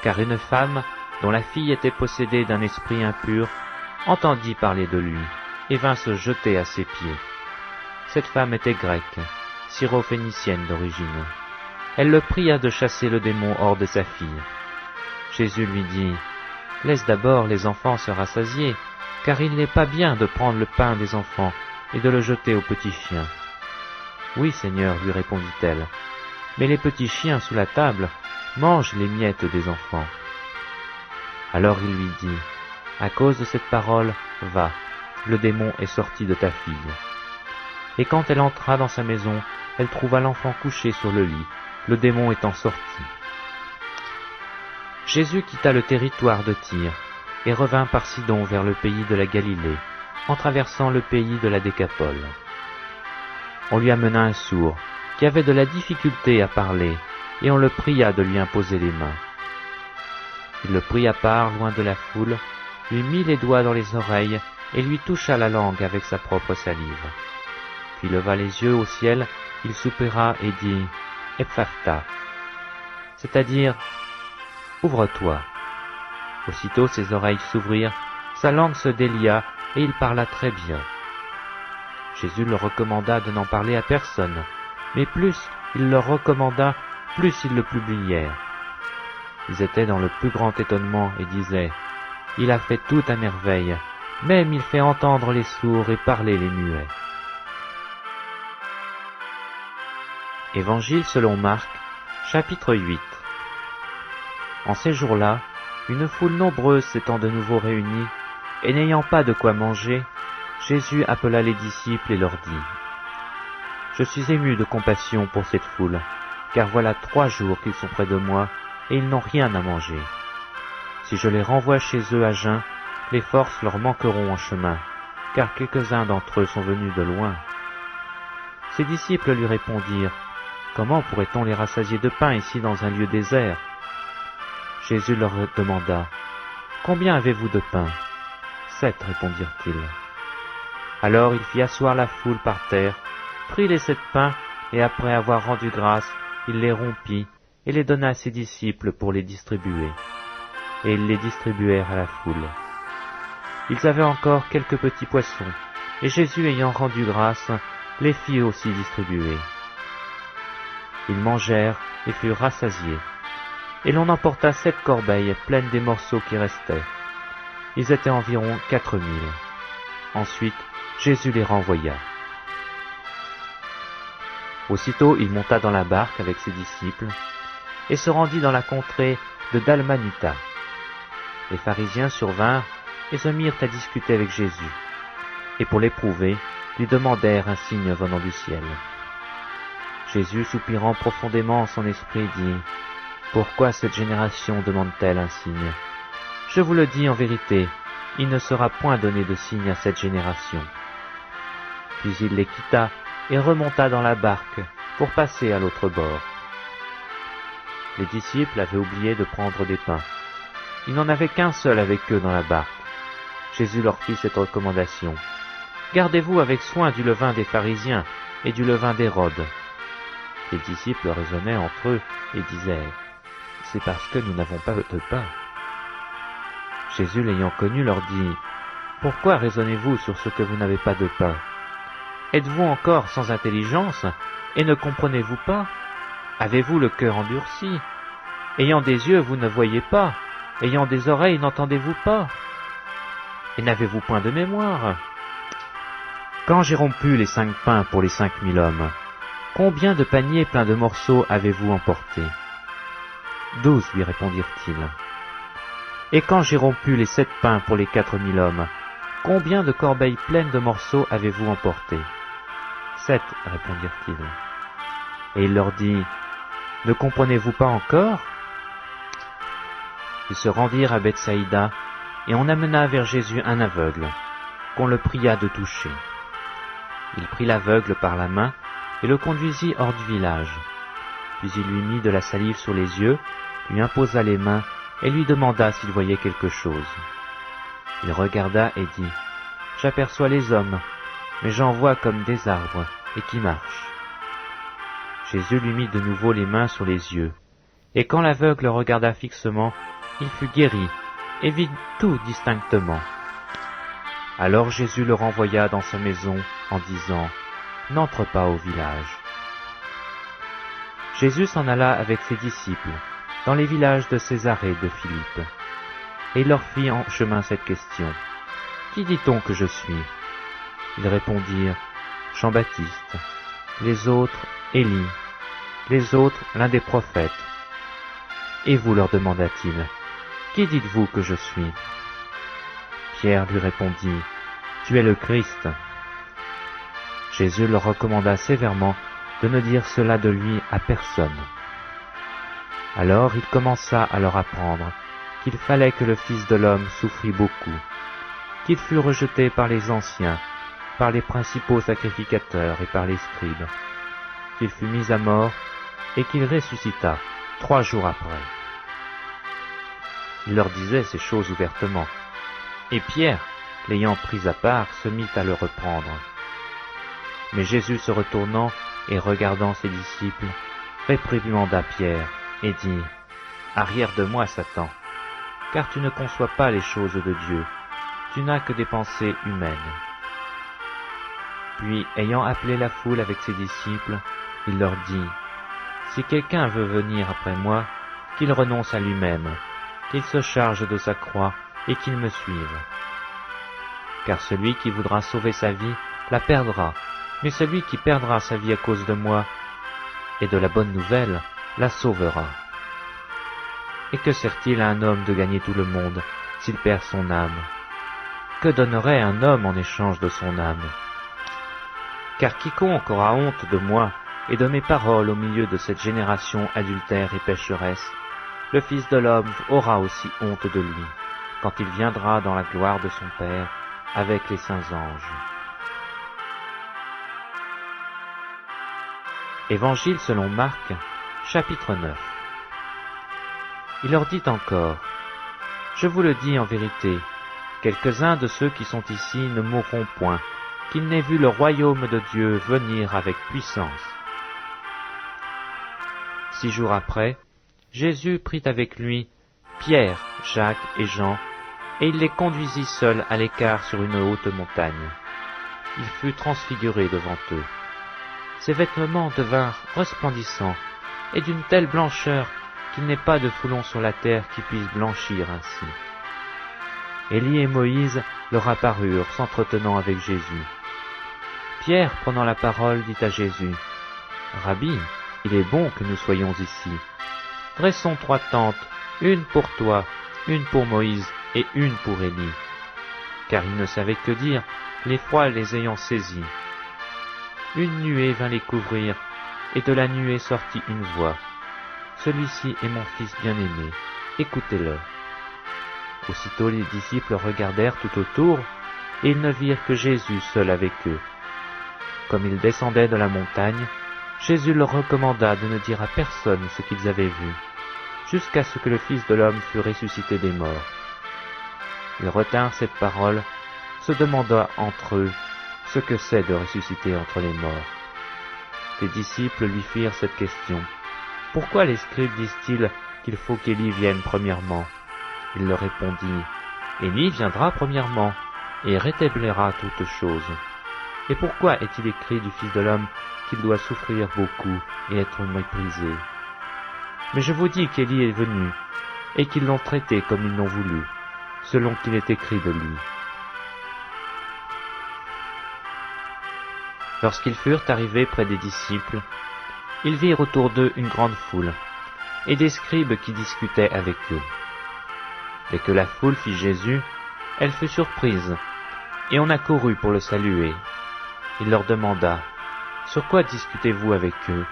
Car une femme, dont la fille était possédée d'un esprit impur, entendit parler de lui, et vint se jeter à ses pieds. Cette femme était grecque, syrophénicienne d'origine. Elle le pria de chasser le démon hors de sa fille. Jésus lui dit, « Laisse d'abord les enfants se rassasier, car il n'est pas bien de prendre le pain des enfants et de le jeter aux petits chiens. » « Oui, Seigneur, lui répondit-elle, mais les petits chiens sous la table mangent les miettes des enfants. » Alors il lui dit, « À cause de cette parole, va, le démon est sorti de ta fille. » Et quand elle entra dans sa maison, elle trouva l'enfant couché sur le lit, le démon étant sorti. Jésus quitta le territoire de Tyr et revint par Sidon vers le pays de la Galilée, en traversant le pays de la Décapole. On lui amena un sourd, qui avait de la difficulté à parler, et on le pria de lui imposer les mains. Il le prit à part, loin de la foule, lui mit les doigts dans les oreilles, et lui toucha la langue avec sa propre salive. Puis leva les yeux au ciel, il soupira et dit, « Ephphatha », c'est-à-dire, « Ouvre-toi ». Aussitôt ses oreilles s'ouvrirent, sa langue se délia, et il parla très bien. Jésus leur recommanda de n'en parler à personne, mais plus il leur recommanda, plus ils le publièrent. Ils étaient dans le plus grand étonnement et disaient, « Il a fait tout à merveille, même il fait entendre les sourds et parler les muets. » Évangile selon Marc, chapitre 8. En ces jours-là, une foule nombreuse s'étant de nouveau réunie, et n'ayant pas de quoi manger, Jésus appela les disciples et leur dit, « Je suis ému de compassion pour cette foule, car voilà 3 jours qu'ils sont près de moi, et ils n'ont rien à manger. Si je les renvoie chez eux à jeun, les forces leur manqueront en chemin, car quelques-uns d'entre eux sont venus de loin. » Ses disciples lui répondirent, « Comment pourrait-on les rassasier de pain ici dans un lieu désert ?» Jésus leur demanda, « Combien avez-vous de pain ?» 7, répondirent-ils. Alors il fit asseoir la foule par terre, prit les 7 pains, et après avoir rendu grâce, il les rompit, et les donna à ses disciples pour les distribuer. Et ils les distribuèrent à la foule. Ils avaient encore quelques petits poissons, et Jésus ayant rendu grâce, les fit aussi distribuer. Ils mangèrent et furent rassasiés, et l'on emporta 7 corbeilles pleines des morceaux qui restaient. Ils étaient environ 4000. Ensuite, Jésus les renvoya. Aussitôt, il monta dans la barque avec ses disciples, et se rendit dans la contrée de Dalmanuta. Les pharisiens survinrent et se mirent à discuter avec Jésus, et pour l'éprouver, lui demandèrent un signe venant du ciel. Jésus, soupirant profondément en son esprit, dit : « Pourquoi cette génération demande-t-elle un signe ? Je vous le dis en vérité, il ne sera point donné de signe à cette génération. » Puis il les quitta et remonta dans la barque pour passer à l'autre bord. Les disciples avaient oublié de prendre des pains. Il n'en avait qu'un seul avec eux dans la barque. Jésus leur fit cette recommandation : « Gardez-vous avec soin du levain des pharisiens et du levain d'Hérode. » Les disciples raisonnaient entre eux et disaient : « C'est parce que nous n'avons pas de pain. » Jésus, l'ayant connu, leur dit : « Pourquoi raisonnez-vous sur ce que vous n'avez pas de pain ? Êtes-vous encore sans intelligence et ne comprenez-vous pas ? Avez-vous le cœur endurci ? Ayant des yeux, vous ne voyez pas. Ayant des oreilles, n'entendez-vous pas ? Et n'avez-vous point de mémoire ? Quand j'ai rompu les 5 pains pour les 5000 hommes, combien de paniers pleins de morceaux avez-vous emporté ? 12, lui répondirent-ils. Et quand j'ai rompu les 7 pains pour les 4000 hommes, combien de corbeilles pleines de morceaux avez-vous emporté ? 7, répondirent-ils. Et il leur dit : Ne comprenez-vous pas encore ? Ils se rendirent à Bethsaïda, et on amena vers Jésus un aveugle, qu'on le pria de toucher. Il prit l'aveugle par la main et le conduisit hors du village. Puis il lui mit de la salive sur les yeux, lui imposa les mains et lui demanda s'il voyait quelque chose. Il regarda et dit : « J'aperçois les hommes, mais j'en vois comme des arbres et qui marchent. » Jésus lui mit de nouveau les mains sur les yeux, et quand l'aveugle regarda fixement, il fut guéri et vit tout distinctement. Alors Jésus le renvoya dans sa maison en disant : « N'entre pas au village. » Jésus s'en alla avec ses disciples dans les villages de Césarée de Philippe, et il leur fit en chemin cette question : « Qui dit-on que je suis ?» Ils répondirent : « Jean-Baptiste, les autres Élie, les autres l'un des prophètes. » Et vous, leur demanda-t-il, qui dites-vous que je suis ? Pierre lui répondit : Tu es le Christ. Jésus leur recommanda sévèrement de ne dire cela de lui à personne. Alors il commença à leur apprendre qu'il fallait que le Fils de l'homme souffrit beaucoup, qu'il fût rejeté par les anciens, par les principaux sacrificateurs et par les scribes, qu'il fût mis à mort et qu'il ressuscita 3 jours après. Il leur disait ces choses ouvertement, et Pierre, l'ayant pris à part, se mit à le reprendre. Mais Jésus, se retournant et regardant ses disciples, réprimanda Pierre et dit : « Arrière de moi, Satan, car tu ne conçois pas les choses de Dieu, tu n'as que des pensées humaines. » Puis, ayant appelé la foule avec ses disciples, il leur dit : « Si quelqu'un veut venir après moi, qu'il renonce à lui-même, qu'il se charge de sa croix et qu'il me suive. Car celui qui voudra sauver sa vie la perdra, mais celui qui perdra sa vie à cause de moi et de la bonne nouvelle la sauvera. Et que sert-il à un homme de gagner tout le monde s'il perd son âme ? Que donnerait un homme en échange de son âme ? Car quiconque aura honte de moi et de mes paroles au milieu de cette génération adultère et pécheresse, le Fils de l'homme aura aussi honte de lui, quand il viendra dans la gloire de son Père avec les saints anges. » Évangile selon Marc, chapitre 9. Il leur dit encore : « Je vous le dis en vérité, quelques-uns de ceux qui sont ici ne mourront point, qu'ils n'aient vu le royaume de Dieu venir avec puissance. » 6 jours après, Jésus prit avec lui Pierre, Jacques et Jean, et il les conduisit seuls à l'écart sur une haute montagne. Il fut transfiguré devant eux. Ses vêtements devinrent resplendissants, et d'une telle blancheur qu'il n'est pas de foulon sur la terre qui puisse blanchir ainsi. Élie et Moïse leur apparurent, s'entretenant avec Jésus. Pierre, prenant la parole, dit à Jésus, « Rabbi, il est bon que nous soyons ici. Dressons 3 tentes, une pour toi, une pour Moïse et une pour Élie. » Car ils ne savaient que dire, l'effroi les ayant saisis. Une nuée vint les couvrir, et de la nuée sortit une voix. « Celui-ci est mon fils bien-aimé, écoutez-le. » Aussitôt les disciples regardèrent tout autour, et ils ne virent que Jésus seul avec eux. Comme ils descendaient de la montagne, Jésus leur recommanda de ne dire à personne ce qu'ils avaient vu, jusqu'à ce que le Fils de l'homme fût ressuscité des morts. Ils retinrent cette parole, se demandant entre eux ce que c'est de ressusciter entre les morts. Les disciples lui firent cette question. « Pourquoi les scribes disent-ils qu'il faut qu'Élie vienne premièrement ?» Il leur répondit, « Élie viendra premièrement, et rétablira toutes choses. Et pourquoi est-il écrit du Fils de l'homme qu'il doit souffrir beaucoup et être méprisé? Mais je vous dis qu'Élie est venu, et qu'ils l'ont traité comme ils l'ont voulu, selon qu'il est écrit de lui. » Lorsqu'ils furent arrivés près des disciples, ils virent autour d'eux une grande foule, et des scribes qui discutaient avec eux. Dès que la foule vit Jésus, elle fut surprise, et on accourut pour le saluer. Il leur demanda, « Sur quoi discutez-vous avec eux ?»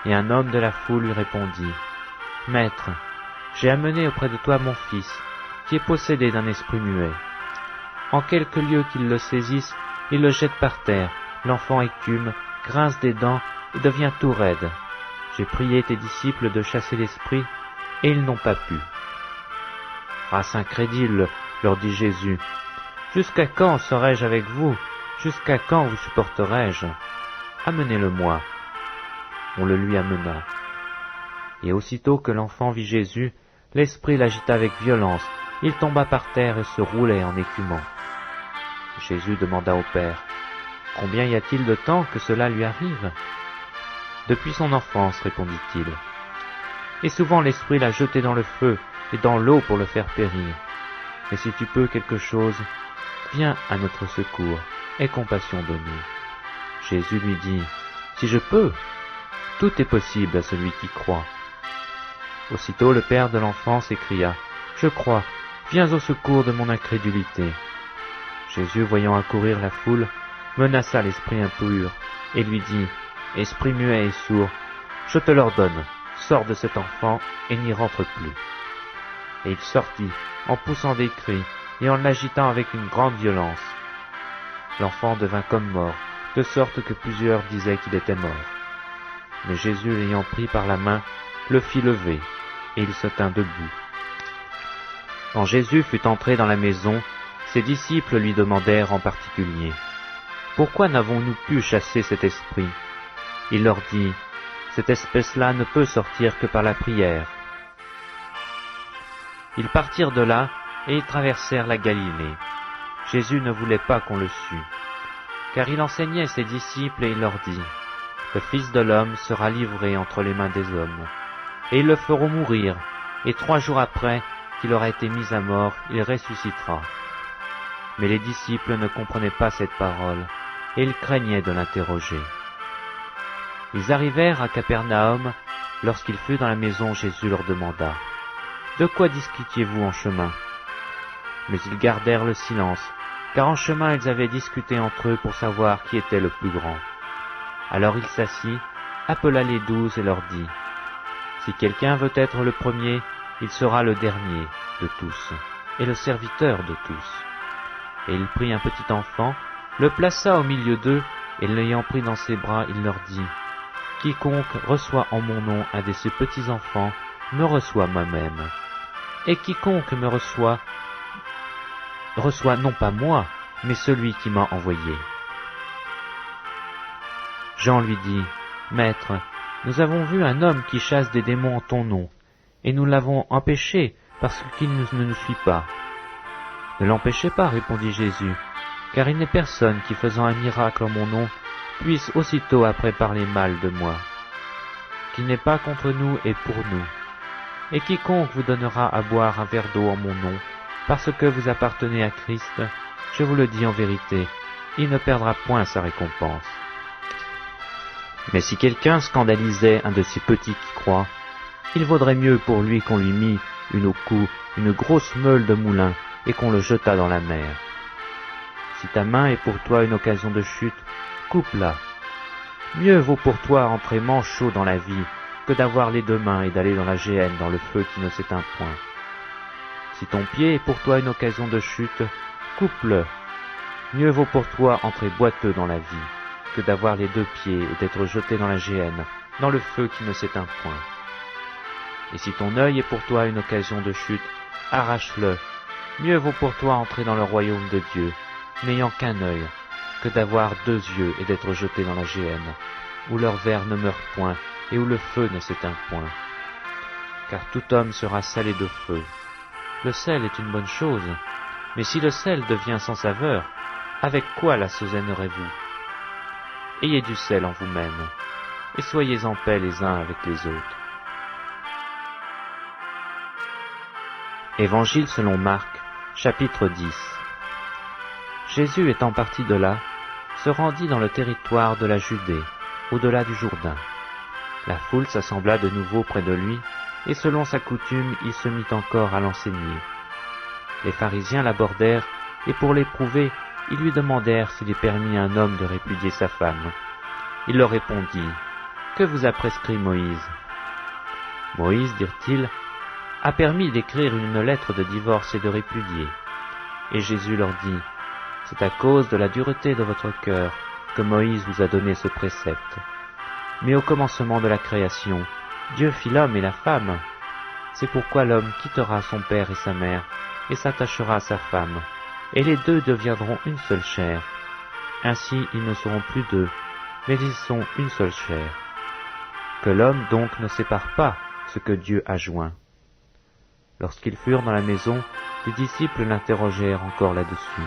Et un homme de la foule lui répondit, « Maître, j'ai amené auprès de toi mon fils, qui est possédé d'un esprit muet. En quelque lieu qu'il le saisisse, il le jette par terre, l'enfant écume, grince des dents et devient tout raide. J'ai prié tes disciples de chasser l'esprit, et ils n'ont pas pu. » Race incrédule, leur dit Jésus, « Jusqu'à quand serai-je avec vous? Jusqu'à quand vous supporterai-je? Amenez-le-moi. » On le lui amena. Et aussitôt que l'enfant vit Jésus, l'esprit l'agita avec violence, il tomba par terre et se roulait en écumant. Jésus demanda au Père, « Combien y a-t-il de temps que cela lui arrive ?» Depuis son enfance, répondit-il. Et souvent l'esprit l'a jeté dans le feu et dans l'eau pour le faire périr. Mais si tu peux quelque chose, viens à notre secours, aie compassion de nous. Jésus lui dit, « Si je peux, tout est possible à celui qui croit. » Aussitôt le père de l'enfant s'écria, « Je crois, viens au secours de mon incrédulité. » Jésus, voyant accourir la foule, menaça l'esprit impur et lui dit, « Esprit muet et sourd, je te l'ordonne, sors de cet enfant et n'y rentre plus. » Et il sortit, en poussant des cris et en l'agitant avec une grande violence. L'enfant devint comme mort, de sorte que plusieurs disaient qu'il était mort. Mais Jésus, l'ayant pris par la main, le fit lever, et il se tint debout. Quand Jésus fut entré dans la maison, ses disciples lui demandèrent en particulier, « Pourquoi n'avons-nous pu chasser cet esprit ?» Il leur dit, « Cette espèce-là ne peut sortir que par la prière. » Ils partirent de là, et ils traversèrent la Galilée. Jésus ne voulait pas qu'on le sût, car il enseignait ses disciples et il leur dit, « Le Fils de l'homme sera livré entre les mains des hommes, et ils le feront mourir, et 3 jours après qu'il aura été mis à mort, il ressuscitera. » Mais les disciples ne comprenaient pas cette parole, et ils craignaient de l'interroger. Ils arrivèrent à Capernaum. Lorsqu'il fut dans la maison, Jésus leur demanda, « De quoi discutiez-vous en chemin ?» Mais ils gardèrent le silence, car en chemin ils avaient discuté entre eux pour savoir qui était le plus grand. Alors il s'assit, appela les 12 et leur dit, « Si quelqu'un veut être le premier, il sera le dernier de tous, et le serviteur de tous. » Et il prit un petit enfant, le plaça au milieu d'eux, et l'ayant pris dans ses bras, il leur dit, « Quiconque reçoit en mon nom un de ces petits enfants, me reçoit moi-même. Et quiconque me reçoit non pas moi, mais celui qui m'a envoyé. » Jean lui dit, « Maître, nous avons vu un homme qui chasse des démons en ton nom, et nous l'avons empêché parce qu'il ne nous suit pas. » « Ne l'empêchez pas, répondit Jésus, car il n'est personne qui, faisant un miracle en mon nom, puisse aussitôt après parler mal de moi. Qui n'est pas contre nous est pour nous. Et quiconque vous donnera à boire un verre d'eau en mon nom, parce que vous appartenez à Christ, je vous le dis en vérité, il ne perdra point sa récompense. Mais si quelqu'un scandalisait un de ces petits qui croient, il vaudrait mieux pour lui qu'on lui mît au cou une grosse meule de moulin et qu'on le jetât dans la mer. Si ta main est pour toi une occasion de chute, coupe-la. Mieux vaut pour toi entrer manchot dans la vie que d'avoir les deux mains et d'aller dans la géhenne, dans le feu qui ne s'éteint point. Si ton pied est pour toi une occasion de chute, coupe-le. Mieux vaut pour toi entrer boiteux dans la vie que d'avoir les deux pieds et d'être jeté dans la géhenne, dans le feu qui ne s'éteint point. Et si ton œil est pour toi une occasion de chute, arrache-le. Mieux vaut pour toi entrer dans le royaume de Dieu, n'ayant qu'un œil, que d'avoir deux yeux et d'être jeté dans la géhenne, où leur ver ne meurt point et où le feu ne s'éteint point. Car tout homme sera salé de feu. Le sel est une bonne chose, mais si le sel devient sans saveur, avec quoi l'assaisonnerez-vous? Ayez du sel en vous-même, et soyez en paix les uns avec les autres. Évangile selon Marc, chapitre 10. Jésus étant parti de là, se rendit dans le territoire de la Judée, au-delà du Jourdain. La foule s'assembla de nouveau près de lui, et selon sa coutume, il se mit encore à l'enseigner. Les pharisiens l'abordèrent, et pour l'éprouver, ils lui demandèrent s'il est permis à un homme de répudier sa femme. Il leur répondit, « Que vous a prescrit Moïse ?» Moïse, dirent-ils, a permis d'écrire une lettre de divorce et de répudier. Et Jésus leur dit, « C'est à cause de la dureté de votre cœur que Moïse vous a donné ce précepte. Mais au commencement de la création, Dieu fit l'homme et la femme. C'est pourquoi l'homme quittera son père et sa mère, et s'attachera à sa femme, et les deux deviendront une seule chair. Ainsi ils ne seront plus deux, mais ils sont une seule chair. Que l'homme donc ne sépare pas ce que Dieu a joint. » Lorsqu'ils furent dans la maison, les disciples l'interrogèrent encore là-dessus.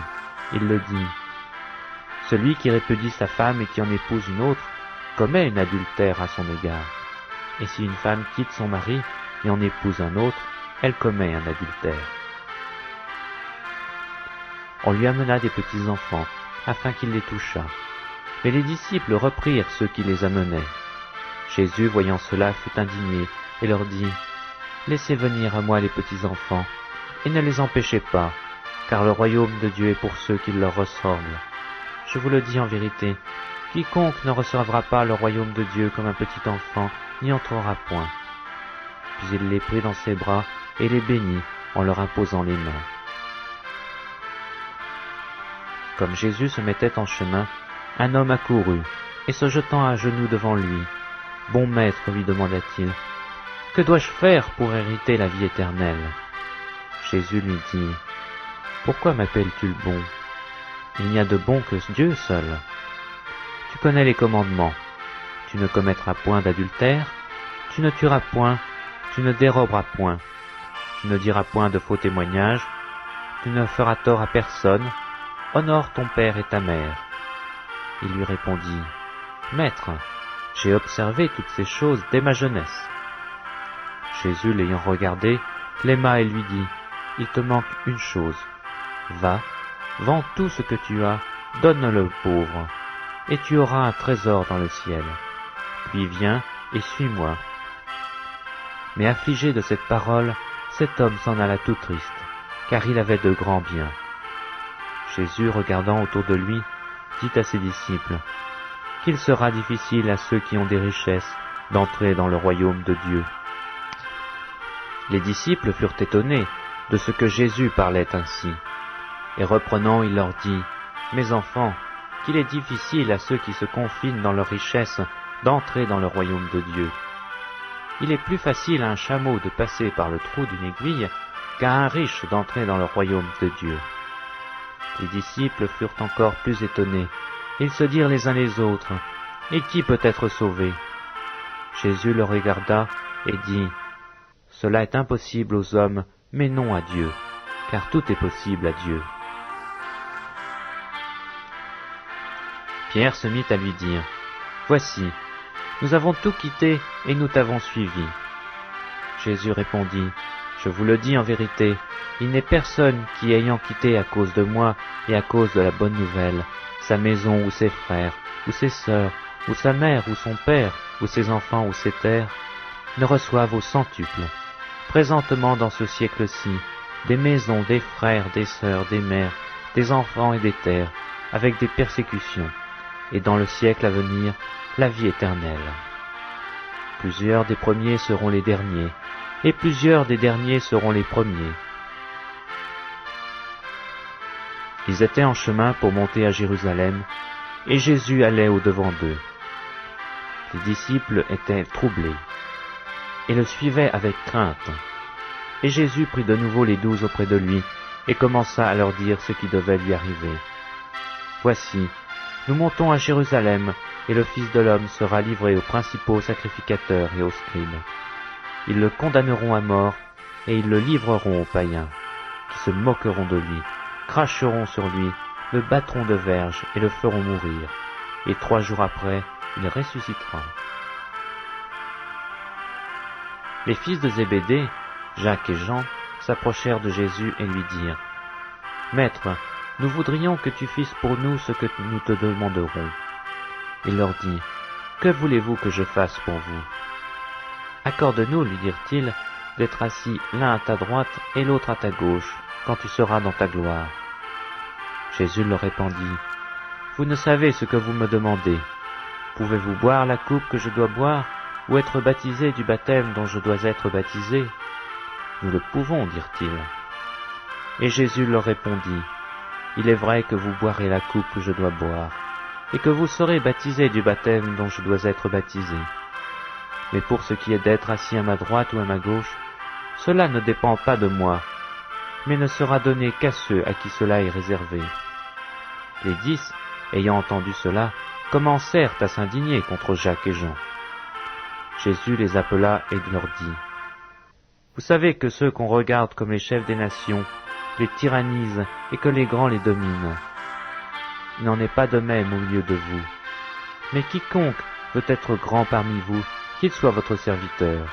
Il le dit, « Celui qui répudie sa femme et qui en épouse une autre commet un adultère à son égard. Et si une femme quitte son mari et en épouse un autre, elle commet un adultère. » On lui amena des petits enfants, afin qu'il les touchât. Mais les disciples reprirent ceux qui les amenaient. Jésus, voyant cela, fut indigné, et leur dit, « Laissez venir à moi les petits enfants, et ne les empêchez pas, car le royaume de Dieu est pour ceux qui leur ressemblent. Je vous le dis en vérité, quiconque ne recevra pas le royaume de Dieu comme un petit enfant n'y entrera point. » Puis il les prit dans ses bras et les bénit en leur imposant les mains. Comme Jésus se mettait en chemin, un homme accourut, et se jetant à genoux devant lui, « Bon maître, lui demanda-t-il, que dois-je faire pour hériter la vie éternelle ?» Jésus lui dit, « Pourquoi m'appelles-tu le bon? Il n'y a de bon que Dieu seul. Tu connais les commandements. Tu ne commettras point d'adultère, tu ne tueras point, tu ne déroberas point, tu ne diras point de faux témoignages, tu ne feras tort à personne, honore ton père et ta mère. » Il lui répondit, « Maître, j'ai observé toutes ces choses dès ma jeunesse. » Jésus, l'ayant regardé, l'aima et lui dit, « Il te manque une chose. Va, vends tout ce que tu as, donne-le aux pauvres, et tu auras un trésor dans le ciel. Puis viens et suis-moi. » Mais affligé de cette parole, cet homme s'en alla tout triste, car il avait de grands biens. Jésus, regardant autour de lui, dit à ses disciples, « Qu'il sera difficile à ceux qui ont des richesses d'entrer dans le royaume de Dieu. » Les disciples furent étonnés de ce que Jésus parlait ainsi. Et reprenant, il leur dit, « Mes enfants, qu'il est difficile à ceux qui se confinent dans leur richesse d'entrer dans le royaume de Dieu. Il est plus facile à un chameau de passer par le trou d'une aiguille qu'à un riche d'entrer dans le royaume de Dieu. » Les disciples furent encore plus étonnés. Ils se dirent les uns les autres, « Et qui peut être sauvé ?» Jésus le regarda et dit, « Cela est impossible aux hommes, mais non à Dieu, car tout est possible à Dieu. » Pierre se mit à lui dire, « Voici, nous avons tout quitté et nous t'avons suivi. » Jésus répondit, « Je vous le dis en vérité, il n'est personne qui, ayant quitté à cause de moi et à cause de la bonne nouvelle, sa maison ou ses frères, ou ses sœurs, ou sa mère ou son père, ou ses enfants ou ses terres, ne reçoive au centuple, présentement dans ce siècle-ci, des maisons, des frères, des sœurs, des mères, des enfants et des terres, avec des persécutions, et dans le siècle à venir, la vie éternelle. Plusieurs des premiers seront les derniers, et plusieurs des derniers seront les premiers. » Ils étaient en chemin pour monter à Jérusalem, et Jésus allait au-devant d'eux. Les disciples étaient troublés, et le suivaient avec crainte. Et Jésus prit de nouveau les 12 auprès de lui, et commença à leur dire ce qui devait lui arriver. « Voici, nous montons à Jérusalem, et le Fils de l'homme sera livré aux principaux sacrificateurs et aux scribes. Ils le condamneront à mort, et ils le livreront aux païens, qui se moqueront de lui, cracheront sur lui, le battront de verges et le feront mourir, et 3 jours après, il ressuscitera. » Les fils de Zébédée, Jacques et Jean, s'approchèrent de Jésus et lui dirent, « Maître, nous voudrions que tu fisses pour nous ce que nous te demanderons. » Il leur dit, « Que voulez-vous que je fasse pour vous ? » « Accorde-nous, lui dirent-ils, d'être assis l'un à ta droite et l'autre à ta gauche, quand tu seras dans ta gloire. » Jésus leur répondit, « Vous ne savez ce que vous me demandez. Pouvez-vous boire la coupe que je dois boire, ou être baptisé du baptême dont je dois être baptisé ? » Nous le pouvons, dirent-ils. Et Jésus leur répondit, « Il est vrai que vous boirez la coupe que je dois boire, et que vous serez baptisés du baptême dont je dois être baptisé. Mais pour ce qui est d'être assis à ma droite ou à ma gauche, cela ne dépend pas de moi, mais ne sera donné qu'à ceux à qui cela est réservé. » Les 10, ayant entendu cela, commencèrent à s'indigner contre Jacques et Jean. Jésus les appela et leur dit, « Vous savez que ceux qu'on regarde comme les chefs des nations les tyrannisent et que les grands les dominent. Il n'en est pas de même au milieu de vous. Mais quiconque veut être grand parmi vous, qu'il soit votre serviteur.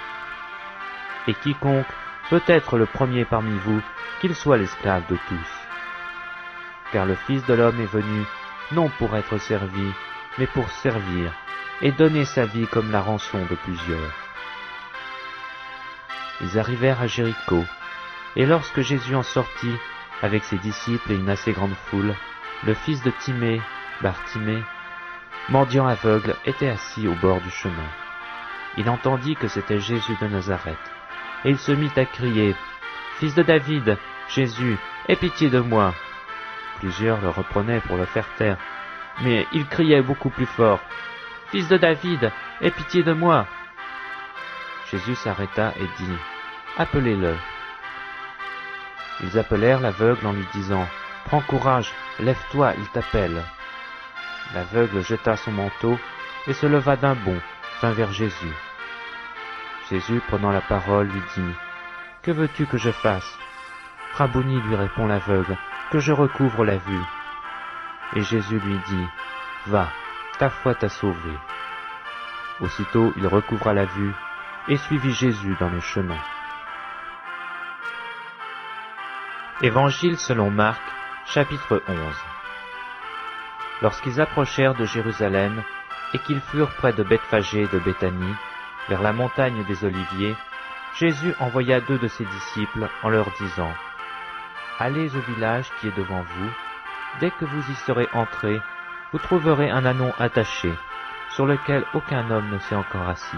Et quiconque veut être le premier parmi vous, qu'il soit l'esclave de tous. Car le Fils de l'homme est venu, non pour être servi, mais pour servir, et donner sa vie comme la rançon de plusieurs. » Ils arrivèrent à Jéricho, et lorsque Jésus en sortit, avec ses disciples et une assez grande foule, le fils de Timée, Bartimée, mendiant aveugle, était assis au bord du chemin. Il entendit que c'était Jésus de Nazareth, et il se mit à crier, « Fils de David, Jésus, aie pitié de moi !» Plusieurs le reprenaient pour le faire taire, mais il criait beaucoup plus fort, « Fils de David, aie pitié de moi !» Jésus s'arrêta et dit, « Appelez-le. » Ils appelèrent l'aveugle en lui disant, « Prends courage, lève-toi, il t'appelle. » L'aveugle jeta son manteau et se leva d'un bond, vint vers Jésus. Jésus, prenant la parole, lui dit, « Que veux-tu que je fasse ? » « Rabouni, lui répond l'aveugle, « que je recouvre la vue. » Et Jésus lui dit, « Va, ta foi t'a sauvé. » Aussitôt il recouvra la vue et suivit Jésus dans le chemin. Évangile selon Marc, chapitre 11. Lorsqu'ils approchèrent de Jérusalem et qu'ils furent près de Bethphagée de Béthanie, vers la montagne des Oliviers, Jésus envoya 2 de ses disciples en leur disant, « Allez au village qui est devant vous. Dès que vous y serez entrés, vous trouverez un ânon attaché, sur lequel aucun homme ne s'est encore assis.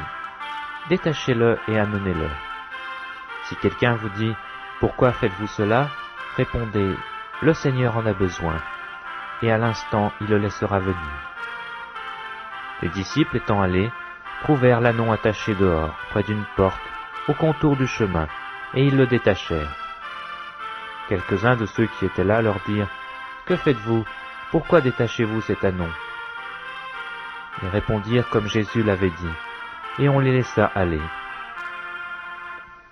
Détachez-le et amenez-le. Si quelqu'un vous dit, « Pourquoi faites-vous cela ?» répondez, « Le Seigneur en a besoin. » Et à l'instant, il le laissera venir. Les disciples étant allés, trouvèrent l'ânon attaché dehors, près d'une porte, au contour du chemin, et ils le détachèrent. Quelques-uns de ceux qui étaient là leur dirent, « Que faites-vous ? Pourquoi détachez-vous cet ânon ?» Ils répondirent comme Jésus l'avait dit, et on les laissa aller.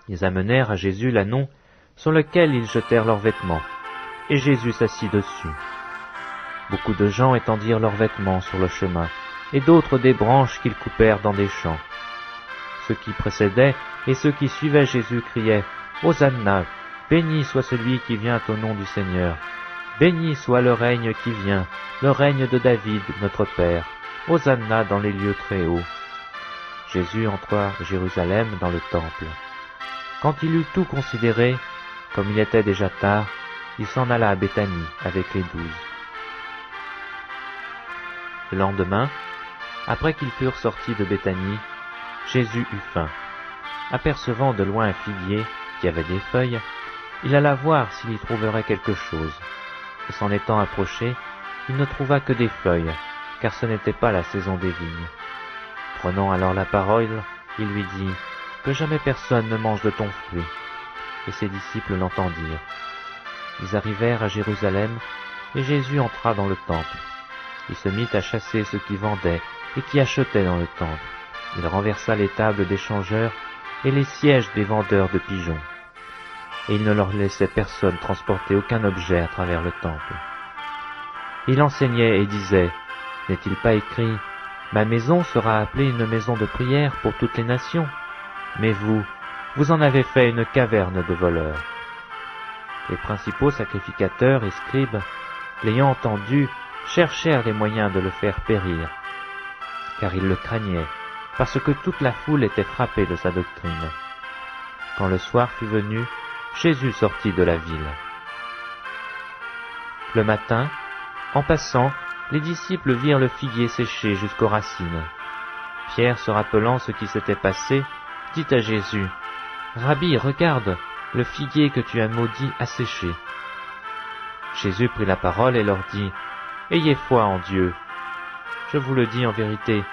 Ils amenèrent à Jésus l'ânon sur lequel ils jetèrent leurs vêtements, et Jésus s'assit dessus. Beaucoup de gens étendirent leurs vêtements sur le chemin, et d'autres des branches qu'ils coupèrent dans des champs. Ceux qui précédaient et ceux qui suivaient Jésus criaient « Hosanna, béni soit celui qui vient au nom du Seigneur. Béni soit le règne qui vient, le règne de David, notre Père. Hosanna dans les lieux très hauts. » Jésus entra à Jérusalem dans le temple. Quand il eut tout considéré, comme il était déjà tard, il s'en alla à Béthanie avec les 12. Le lendemain, après qu'ils furent sortis de Béthanie, Jésus eut faim. Apercevant de loin un figuier qui avait des feuilles, il alla voir s'il y trouverait quelque chose. Et s'en étant approché, il ne trouva que des feuilles, car ce n'était pas la saison des vignes. Prenant alors la parole, il lui dit « Que jamais personne ne mange de ton fruit. » Et ses disciples l'entendirent. Ils arrivèrent à Jérusalem, et Jésus entra dans le temple. Il se mit à chasser ceux qui vendaient et qui achetaient dans le temple. Il renversa les tables des changeurs et les sièges des vendeurs de pigeons. Et il ne leur laissait personne transporter aucun objet à travers le temple. Il enseignait et disait, « N'est-il pas écrit, ma maison sera appelée une maison de prière pour toutes les nations, mais vous en avez fait une caverne de voleurs. » Les principaux sacrificateurs et scribes, l'ayant entendu, cherchèrent les moyens de le faire périr, car ils le craignaient, parce que toute la foule était frappée de sa doctrine. Quand le soir fut venu, Jésus sortit de la ville. Le matin, en passant, les disciples virent le figuier séché jusqu'aux racines. Pierre, se rappelant ce qui s'était passé, dit à Jésus, « Rabbi, regarde, le figuier que tu as maudit a séché. » Jésus prit la parole et leur dit, « Ayez foi en Dieu. Je vous le dis en vérité,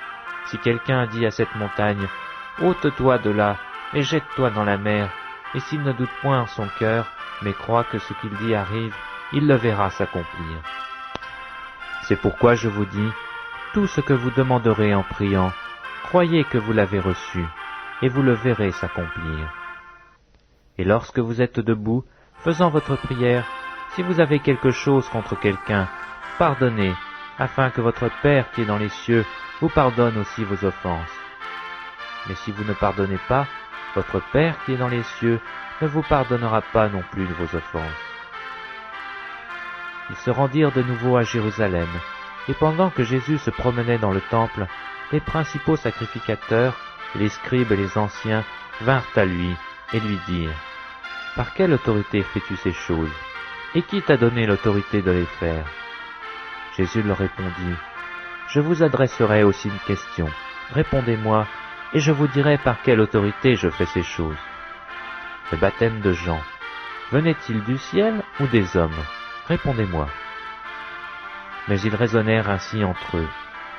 si quelqu'un dit à cette montagne, « Ôte-toi de là et jette-toi dans la mer », et s'il ne doute point en son cœur, mais croit que ce qu'il dit arrive, il le verra s'accomplir. C'est pourquoi je vous dis, tout ce que vous demanderez en priant, croyez que vous l'avez reçu, et vous le verrez s'accomplir. Et lorsque vous êtes debout, faisant votre prière, si vous avez quelque chose contre quelqu'un, pardonnez, afin que votre Père qui est dans les cieux vous pardonne aussi vos offenses. Mais si vous ne pardonnez pas, votre Père qui est dans les cieux ne vous pardonnera pas non plus vos offenses. Ils se rendirent de nouveau à Jérusalem, et pendant que Jésus se promenait dans le temple, les principaux sacrificateurs, les scribes et les anciens vinrent à lui et lui dirent, « Par quelle autorité fais-tu ces choses? Et qui t'a donné l'autorité de les faire ?» Jésus leur répondit, « Je vous adresserai aussi une question. Répondez-moi, et je vous dirai par quelle autorité je fais ces choses. Le baptême de Jean, venait-il du ciel ou des hommes? Répondez-moi. » Mais ils raisonnèrent ainsi entre eux.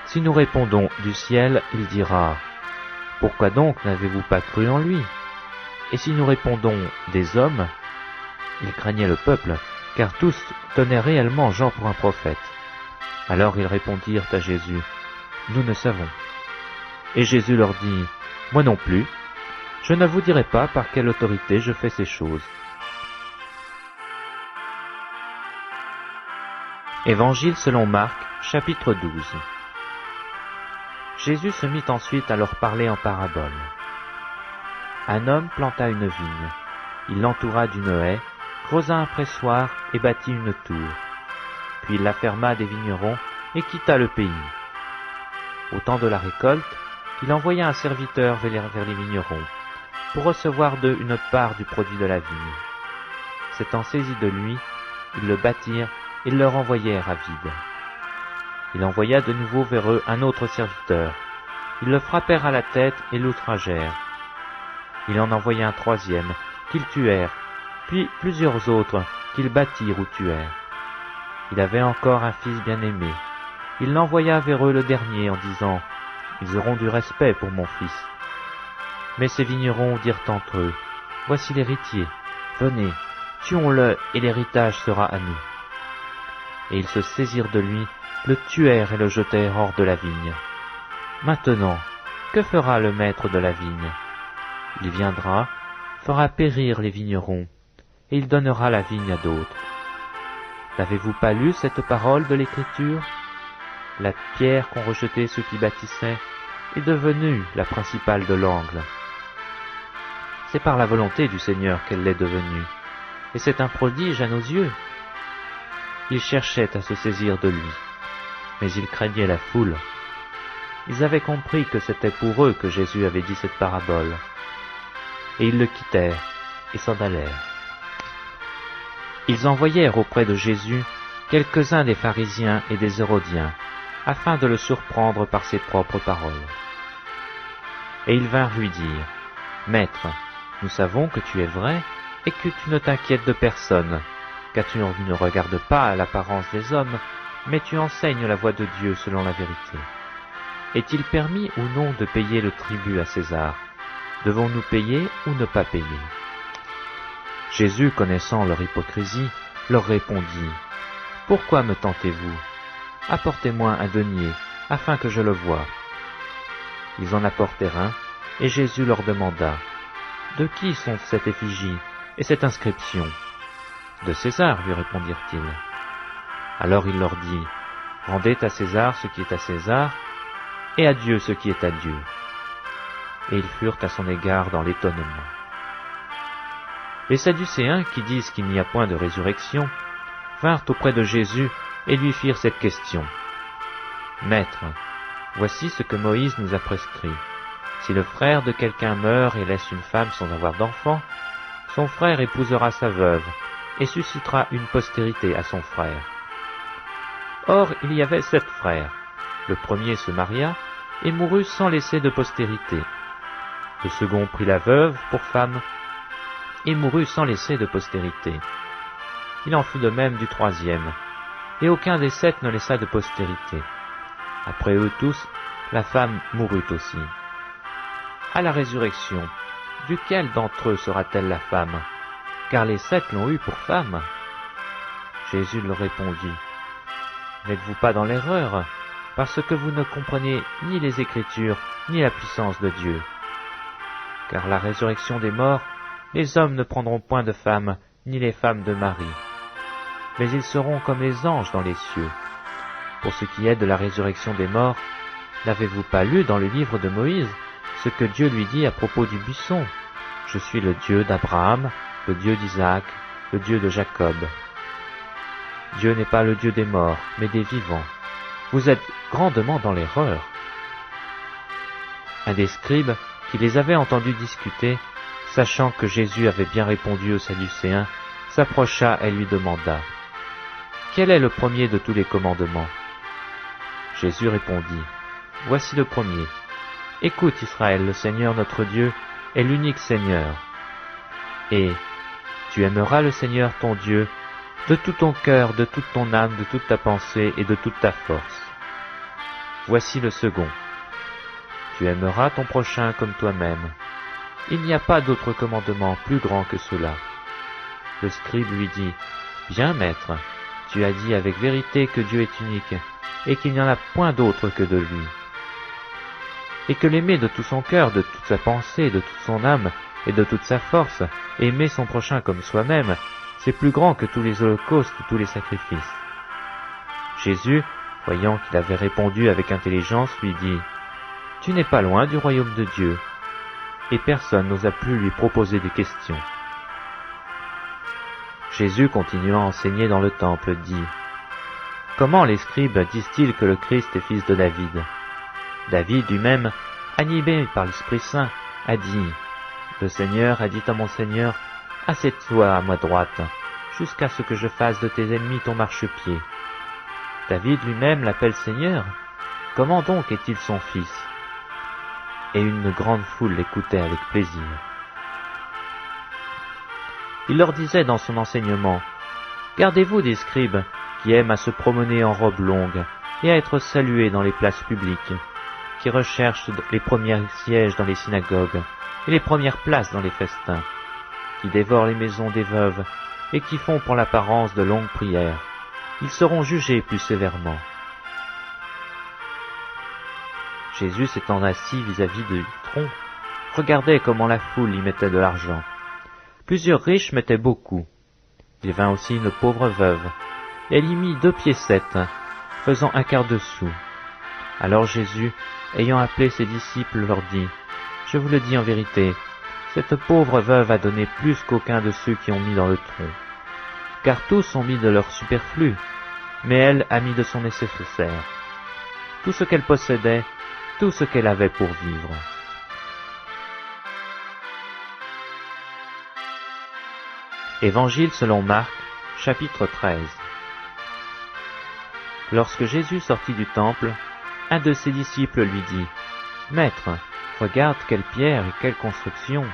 Si nous répondons du ciel, il dira, « Pourquoi donc n'avez-vous pas cru en lui ?» Et si nous répondons des hommes, ils craignaient le peuple, car tous tenaient réellement Jean pour un prophète. Alors ils répondirent à Jésus, « Nous ne savons. » Et Jésus leur dit, « Moi non plus, je ne vous dirai pas par quelle autorité je fais ces choses. » Évangile selon Marc, chapitre 12. Jésus se mit ensuite à leur parler en parabole. Un homme planta une vigne, il l'entoura d'une haie, creusa un pressoir et bâtit une tour. Puis il la ferma des vignerons et quitta le pays. Au temps de la récolte, il envoya un serviteur vers les vignerons, pour recevoir d'eux une part du produit de la vigne. S'étant saisis de lui, ils le battirent et le renvoyèrent à vide. Il envoya de nouveau vers eux un autre serviteur. Ils le frappèrent à la tête et l'outragèrent. Il en envoya un troisième, qu'ils tuèrent, puis plusieurs autres, qu'ils battirent ou tuèrent. Il avait encore un fils bien-aimé. Il l'envoya vers eux le dernier en disant, « Ils auront du respect pour mon fils. » Mais ces vignerons dirent entre eux, « Voici l'héritier, venez, tuons-le et l'héritage sera à nous. » Et ils se saisirent de lui, le tuèrent et le jetèrent hors de la vigne. Maintenant, que fera le maître de la vigne? Il viendra, fera périr les vignerons, et il donnera la vigne à d'autres. N'avez-vous pas lu cette parole de l'Écriture? La pierre qu'ont rejetée ceux qui bâtissaient est devenue la principale de l'angle. C'est par la volonté du Seigneur qu'elle l'est devenue, et c'est un prodige à nos yeux. Ils cherchaient à se saisir de lui, mais ils craignaient la foule. Ils avaient compris que c'était pour eux que Jésus avait dit cette parabole, et ils le quittèrent et s'en allèrent. Ils envoyèrent auprès de Jésus quelques-uns des pharisiens et des hérodiens, afin de le surprendre par ses propres paroles. Et ils vinrent lui dire, « Maître, nous savons que tu es vrai et que tu ne t'inquiètes de personne, car tu ne regardes pas à l'apparence des hommes, mais tu enseignes la voie de Dieu selon la vérité. Est-il permis ou non de payer le tribut à César? Devons-nous payer ou ne pas payer ?» Jésus, connaissant leur hypocrisie, leur répondit, « Pourquoi me tentez-vous? Apportez-moi un denier, afin que je le voie. » Ils en apportèrent un, et Jésus leur demanda, « De qui sont cette effigie et cette inscription ?» « De César, lui répondirent-ils. Alors il leur dit, « Rendez à César ce qui est à César, et à Dieu ce qui est à Dieu. » Et ils furent à son égard dans l'étonnement. Les Sadducéens, qui disent qu'il n'y a point de résurrection, vinrent auprès de Jésus et lui firent cette question. « Maître, voici ce que Moïse nous a prescrit. Si le frère de quelqu'un meurt et laisse une femme sans avoir d'enfant, son frère épousera sa veuve et suscitera une postérité à son frère. Or, il y avait 7 frères. Le premier se maria et mourut sans laisser de postérité. Le second prit la veuve pour femme et mourut sans laisser de postérité. Il en fut de même du troisième, et aucun des 7 ne laissa de postérité. Après eux tous, la femme mourut aussi. À la résurrection, duquel d'entre eux sera-t-elle la femme? Car les 7 l'ont eue pour femme. » Jésus leur répondit, « N'êtes-vous pas dans l'erreur, parce que vous ne comprenez ni les Écritures, ni la puissance de Dieu? Car la résurrection des morts, les hommes ne prendront point de femmes, ni les femmes de mari, mais ils seront comme les anges dans les cieux. Pour ce qui est de la résurrection des morts, n'avez-vous pas lu dans le livre de Moïse ce que Dieu lui dit à propos du buisson? Je suis le Dieu d'Abraham, le Dieu d'Isaac, le Dieu de Jacob. Dieu n'est pas le Dieu des morts, mais des vivants. Vous êtes grandement dans l'erreur. » Un des scribes, qui les avait entendus discuter, sachant que Jésus avait bien répondu aux Sadducéens, s'approcha et lui demanda, « Quel est le premier de tous les commandements ?» Jésus répondit, « Voici le premier. Écoute Israël, le Seigneur notre Dieu est l'unique Seigneur. Et tu aimeras le Seigneur ton Dieu de tout ton cœur, de toute ton âme, de toute ta pensée et de toute ta force. Voici le second. Tu aimeras ton prochain comme toi-même. Il n'y a pas d'autre commandement plus grand que cela. » Le scribe lui dit, « Bien, maître, tu as dit avec vérité que Dieu est unique, et qu'il n'y en a point d'autre que de lui. Et que l'aimer de tout son cœur, de toute sa pensée, de toute son âme, et de toute sa force, et aimer son prochain comme soi-même, c'est plus grand que tous les holocaustes et tous les sacrifices. » Jésus, voyant qu'il avait répondu avec intelligence, lui dit, « Tu n'es pas loin du royaume de Dieu. » Et personne n'osa plus lui proposer des questions. Jésus, continuant à enseigner dans le temple, dit, « Comment les scribes disent-ils que le Christ est fils de David? David lui-même, animé par l'Esprit Saint, a dit, « Le Seigneur a dit à mon Seigneur, assieds-toi à ma droite, jusqu'à ce que je fasse de tes ennemis ton marchepied. » David lui-même l'appelle Seigneur. Comment donc est-il son fils? Et une grande foule l'écoutait avec plaisir. Il leur disait dans son enseignement, « Gardez-vous des scribes qui aiment à se promener en robe longue et à être salués dans les places publiques, qui recherchent les premiers sièges dans les synagogues et les premières places dans les festins, qui dévorent les maisons des veuves et qui font pour l'apparence de longues prières. Ils seront jugés plus sévèrement. » Jésus s'étant assis vis-à-vis du tronc, regardait comment la foule y mettait de l'argent, Plusieurs riches mettaient beaucoup. Il vint aussi une pauvre veuve, et elle y mit 2 piécettes, faisant 1/4 de sou. Alors Jésus, ayant appelé ses disciples, leur dit, « Je vous le dis en vérité, cette pauvre veuve a donné plus qu'aucun de ceux qui ont mis dans le tronc. Car tous ont mis de leur superflu, mais elle a mis de son nécessaire. Tout ce qu'elle possédait, tout ce qu'elle avait pour vivre. » Évangile selon Marc, chapitre 13. Lorsque Jésus sortit du temple, un de ses disciples lui dit, « Maître, regarde quelle pierre et quelle construction !»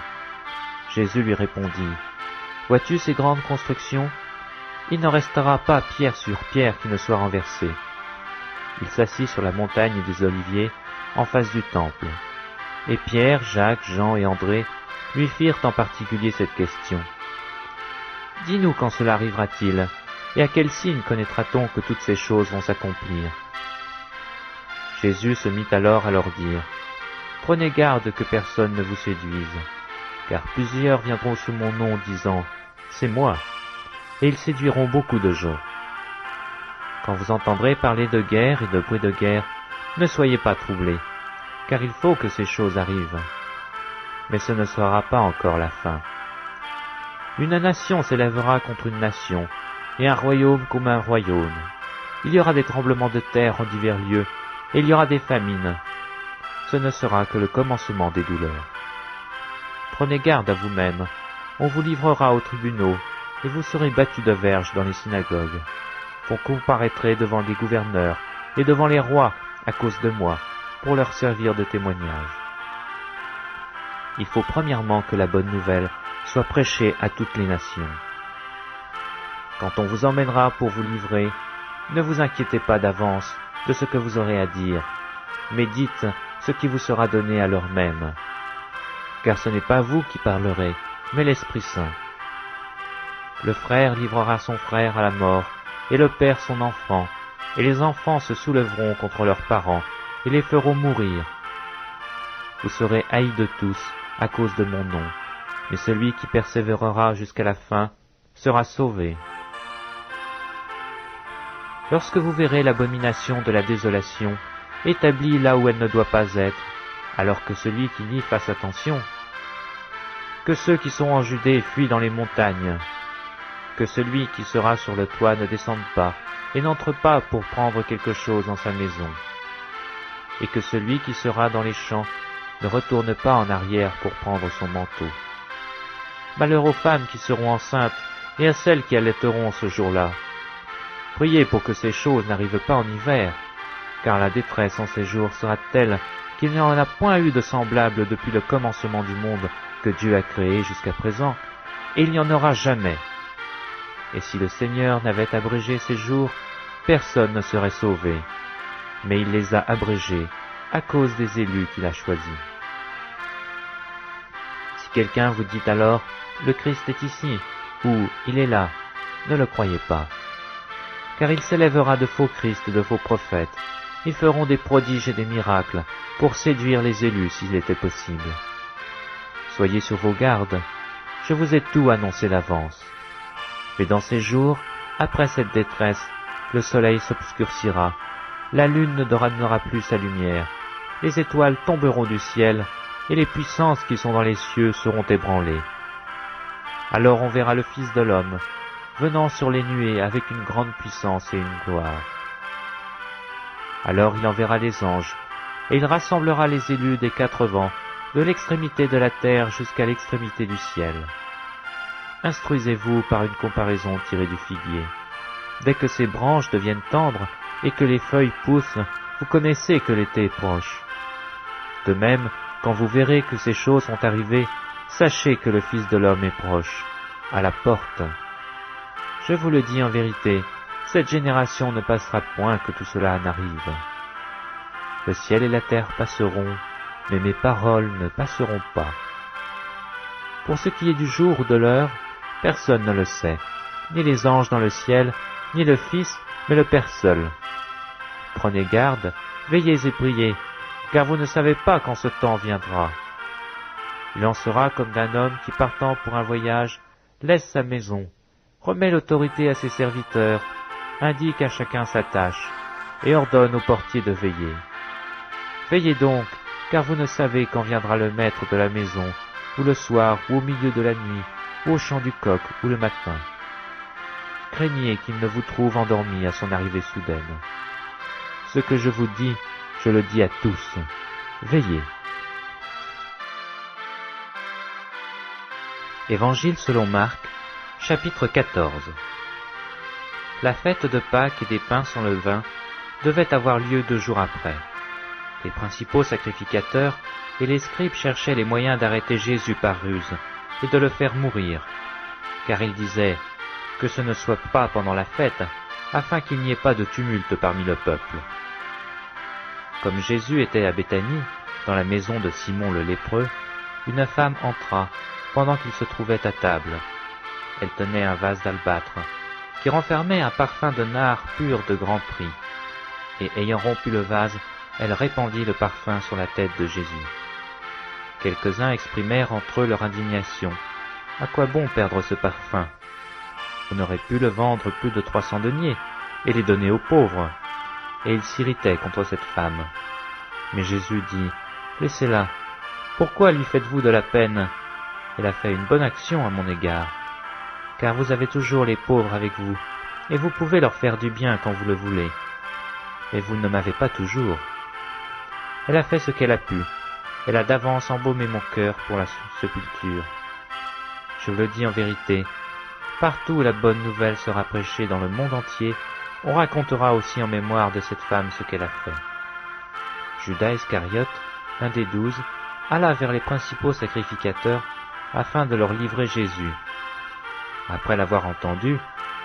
Jésus lui répondit, « Vois-tu ces grandes constructions ? Il n'en restera pas pierre sur pierre qui ne soit renversée. » Il s'assit sur la montagne des Oliviers, en face du temple. Et Pierre, Jacques, Jean et André lui firent en particulier cette question. « Dis-nous quand cela arrivera-t-il, et à quel signe connaîtra-t-on que toutes ces choses vont s'accomplir ?» Jésus se mit alors à leur dire, « Prenez garde que personne ne vous séduise, car plusieurs viendront sous mon nom disant, « C'est moi », et ils séduiront beaucoup de gens. Quand vous entendrez parler de guerre et de bruit de guerre, ne soyez pas troublés, car il faut que ces choses arrivent. Mais ce ne sera pas encore la fin. Une nation s'élèvera contre une nation, et un royaume comme un royaume. Il y aura des tremblements de terre en divers lieux, et il y aura des famines. Ce ne sera que le commencement des douleurs. Prenez garde à vous-même, on vous livrera aux tribunaux, et vous serez battus de verges dans les synagogues. Vous comparaîtrez devant les gouverneurs et devant les rois à cause de moi, pour leur servir de témoignage. Il faut premièrement que la bonne nouvelle soit prêchée à toutes les nations. Quand on vous emmènera pour vous livrer, ne vous inquiétez pas d'avance de ce que vous aurez à dire, mais dites ce qui vous sera donné à l'heure même. Car ce n'est pas vous qui parlerez, mais l'Esprit Saint. Le frère livrera son frère à la mort, et le père son enfant, et les enfants se soulèveront contre leurs parents, et les feront mourir. Vous serez haïs de tous, à cause de mon nom, mais celui qui persévérera jusqu'à la fin sera sauvé. Lorsque vous verrez l'abomination de la désolation, établie là où elle ne doit pas être, alors que celui qui nie fasse attention, que ceux qui sont en Judée fuient dans les montagnes, que celui qui sera sur le toit ne descende pas et n'entre pas pour prendre quelque chose dans sa maison, et que celui qui sera dans les champs ne retourne pas en arrière pour prendre son manteau. Malheur aux femmes qui seront enceintes et à celles qui allaiteront ce jour-là. Priez pour que ces choses n'arrivent pas en hiver, car la détresse en ces jours sera telle qu'il n'y en a point eu de semblable depuis le commencement du monde que Dieu a créé jusqu'à présent, et il n'y en aura jamais. Et si le Seigneur n'avait abrégé ces jours, personne ne serait sauvé, mais il les a abrégés à cause des élus qu'il a choisis. Si quelqu'un vous dit alors, le Christ est ici, ou il est là, ne le croyez pas. Car il s'élèvera de faux Christ et de faux prophètes. Ils feront des prodiges et des miracles pour séduire les élus s'il était possible. Soyez sur vos gardes, je vous ai tout annoncé d'avance. Mais dans ces jours, après cette détresse, le soleil s'obscurcira, la lune ne donnera plus sa lumière, les étoiles tomberont du ciel, et les puissances qui sont dans les cieux seront ébranlées. Alors on verra le Fils de l'homme, venant sur les nuées avec une grande puissance et une gloire. Alors il enverra les anges, et il rassemblera les élus des 4 vents, de l'extrémité de la terre jusqu'à l'extrémité du ciel. Instruisez-vous par une comparaison tirée du figuier. Dès que ses branches deviennent tendres et que les feuilles poussent, vous connaissez que l'été est proche. De même, quand vous verrez que ces choses sont arrivées, sachez que le Fils de l'homme est proche, à la porte. Je vous le dis en vérité, cette génération ne passera point que tout cela n'arrive. Le ciel et la terre passeront, mais mes paroles ne passeront pas. Pour ce qui est du jour ou de l'heure, personne ne le sait, ni les anges dans le ciel, ni le Fils, mais le Père seul. Prenez garde, veillez et priez, car vous ne savez pas quand ce temps viendra. Il en sera comme d'un homme qui, partant pour un voyage, laisse sa maison, remet l'autorité à ses serviteurs, indique à chacun sa tâche, et ordonne au portier de veiller. Veillez donc, car vous ne savez quand viendra le maître de la maison, ou le soir, ou au milieu de la nuit, ou au chant du coq, ou le matin. Craignez qu'il ne vous trouve endormi à son arrivée soudaine. Ce que je vous dis, je le dis à tous. Veillez. Évangile selon Marc, chapitre 14. La fête de Pâques et des pains sans levain devait avoir lieu 2 jours après. Les principaux sacrificateurs et les scribes cherchaient les moyens d'arrêter Jésus par ruse et de le faire mourir, car ils disaient que ce ne soit pas pendant la fête, afin qu'il n'y ait pas de tumulte parmi le peuple. Comme Jésus était à Béthanie, dans la maison de Simon le lépreux, une femme entra pendant qu'il se trouvait à table. Elle tenait un vase d'albâtre, qui renfermait un parfum de nard pur de grand prix, et ayant rompu le vase, elle répandit le parfum sur la tête de Jésus. Quelques-uns exprimèrent entre eux leur indignation. « À quoi bon perdre ce parfum? On aurait pu le vendre plus de 300 deniers et les donner aux pauvres. » Et ils s'irritaient contre cette femme. Mais Jésus dit, « Laissez-la. Pourquoi lui faites-vous de la peine? Elle a fait une bonne action à mon égard. Car vous avez toujours les pauvres avec vous, et vous pouvez leur faire du bien quand vous le voulez. Mais vous ne m'avez pas toujours. Elle a fait ce qu'elle a pu. Elle a d'avance embaumé mon cœur pour la sépulture. Je vous le dis en vérité, partout où la bonne nouvelle sera prêchée dans le monde entier, on racontera aussi en mémoire de cette femme ce qu'elle a fait. » Judas Iscariote, un des 12, alla vers les principaux sacrificateurs afin de leur livrer Jésus. Après l'avoir entendu,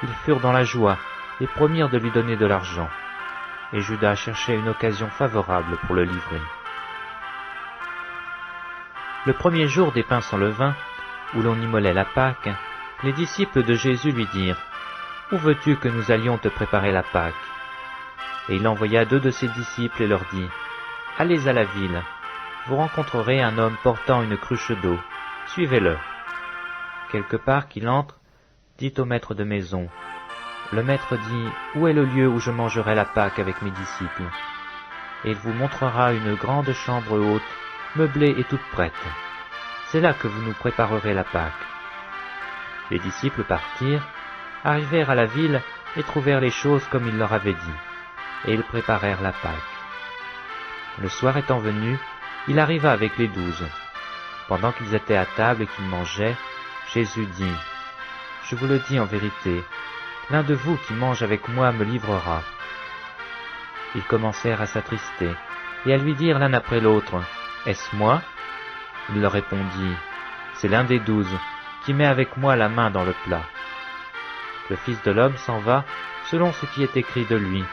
ils furent dans la joie et promirent de lui donner de l'argent. Et Judas cherchait une occasion favorable pour le livrer. Le premier jour des pains sans levain, où l'on immolait la Pâque, les disciples de Jésus lui dirent « Où veux-tu que nous allions te préparer la Pâque ?» Et il envoya 2 de ses disciples et leur dit « Allez à la ville, vous rencontrerez un homme portant une cruche d'eau, suivez-le. Quelque part qu'il entre, dites au maître de maison. Le maître dit, où est le lieu où je mangerai la Pâque avec mes disciples? Et il vous montrera une grande chambre haute, meublée et toute prête. C'est là que vous nous préparerez la Pâque. Les disciples partirent, arrivèrent à la ville et trouvèrent les choses comme il leur avait dit, et ils préparèrent la Pâque. Le soir étant venu, il arriva avec les 12. Pendant qu'ils étaient à table et qu'ils mangeaient, Jésus dit, « Je vous le dis en vérité, l'un de vous qui mange avec moi me livrera. » Ils commencèrent à s'attrister et à lui dire l'un après l'autre, « Est-ce moi ?» Il leur répondit, « C'est l'un des 12 qui met avec moi la main dans le plat. » Le Fils de l'homme s'en va selon ce qui est écrit de lui,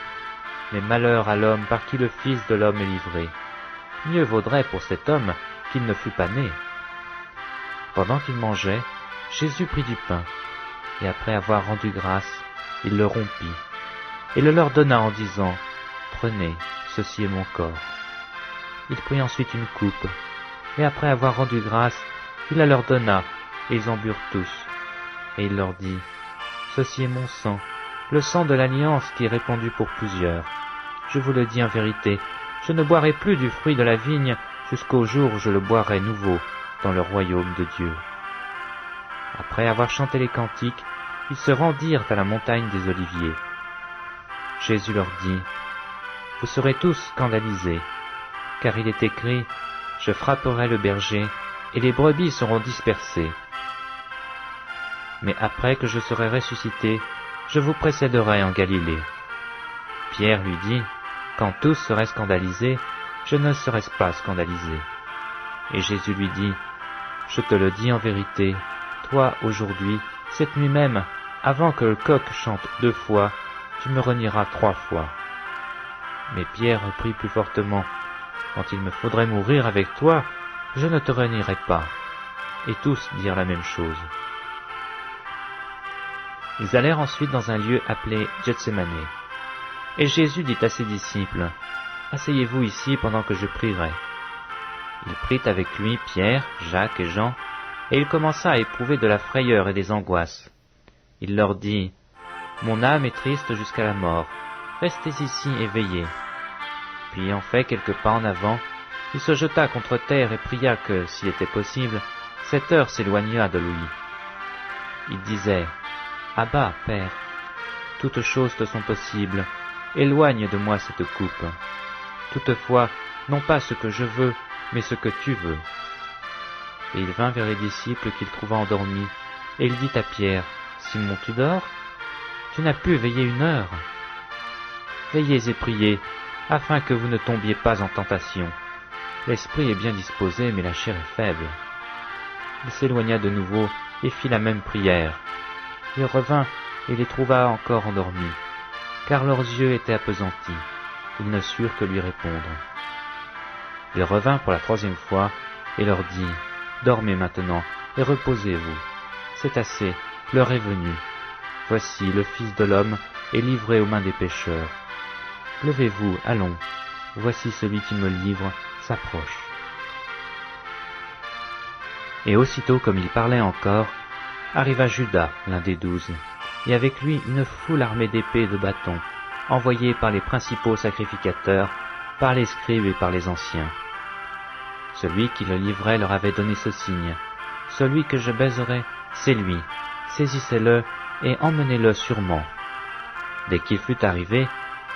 mais malheur à l'homme par qui le Fils de l'homme est livré. Mieux vaudrait pour cet homme qu'il ne fût pas né. Pendant qu'il mangeait, Jésus prit du pain, et après avoir rendu grâce, il le rompit, et le leur donna en disant, « Prenez, ceci est mon corps. » Il prit ensuite une coupe, et après avoir rendu grâce, il la leur donna, et ils en burent tous. Et il leur dit, « Ceci est mon sang, le sang de l'alliance qui est répandu pour plusieurs. Je vous le dis en vérité, je ne boirai plus du fruit de la vigne jusqu'au jour où je le boirai nouveau dans le royaume de Dieu. » Après avoir chanté les cantiques, ils se rendirent à la montagne des Oliviers. Jésus leur dit, « Vous serez tous scandalisés, car il est écrit, « Je frapperai le berger, et les brebis seront dispersées. » Mais après que je serai ressuscité, je vous précéderai en Galilée. Pierre lui dit, « Quand tous seraient scandalisés, je ne serai pas scandalisé. » Et Jésus lui dit, « Je te le dis en vérité, toi, aujourd'hui, cette nuit même, avant que le coq chante 2 fois, tu me renieras 3 fois. » Mais Pierre reprit plus fortement, « Quand il me faudrait mourir avec toi, je ne te renierai pas. » Et tous dirent la même chose. Ils allèrent ensuite dans un lieu appelé Gethsémané. Et Jésus dit à ses disciples, « Asseyez-vous ici pendant que je prierai. » Il prit avec lui Pierre, Jacques et Jean, et il commença à éprouver de la frayeur et des angoisses. Il leur dit, « Mon âme est triste jusqu'à la mort, restez ici et veillez. » Puis ayant fait quelques pas en avant, il se jeta contre terre et pria que, s'il était possible, cette heure s'éloignât de lui. Il disait, « Abba, Père, toutes choses te sont possibles, éloigne de moi cette coupe. Toutefois, non pas ce que je veux, mais ce que tu veux. » Et il vint vers les disciples qu'il trouva endormis, et il dit à Pierre, « Simon, tu dors? Tu n'as pu veiller 1 heure. Veillez et priez, afin que vous ne tombiez pas en tentation. L'esprit est bien disposé, mais la chair est faible. » Il s'éloigna de nouveau et fit la même prière. Il revint et les trouva encore endormis, car leurs yeux étaient appesantis. Ils ne surent que lui répondre. Il revint pour la 3e fois et leur dit, « Dormez maintenant et reposez-vous. C'est assez, l'heure est venue. Voici, le Fils de l'homme est livré aux mains des pécheurs. Levez-vous, allons. Voici celui qui me livre s'approche. » Et aussitôt comme il parlait encore, arriva Judas, l'un des 12, et avec lui une foule armée d'épées et de bâtons, envoyés par les principaux sacrificateurs, par les scribes et par les anciens. Celui qui le livrait leur avait donné ce signe, « Celui que je baiserai, c'est lui, saisissez-le et emmenez-le sûrement. » Dès qu'il fut arrivé,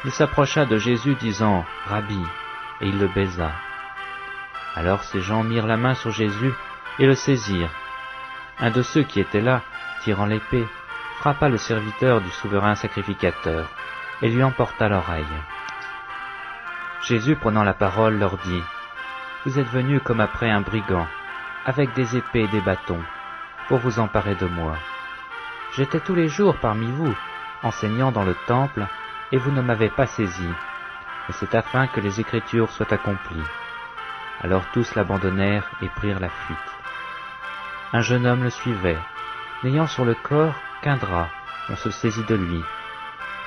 il s'approcha de Jésus disant, « Rabbi », et il le baisa. Alors ces gens mirent la main sur Jésus et le saisirent. Un de ceux qui étaient là, tirant l'épée, frappa le serviteur du souverain sacrificateur et lui emporta l'oreille. Jésus, prenant la parole, leur dit, « Vous êtes venus comme après un brigand, avec des épées et des bâtons, pour vous emparer de moi. J'étais tous les jours parmi vous, enseignant dans le temple, et vous ne m'avez pas saisi, et c'est afin que les Écritures soient accomplies. » Alors tous l'abandonnèrent et prirent la fuite. Un jeune homme le suivait, n'ayant sur le corps qu'un drap, on se saisit de lui,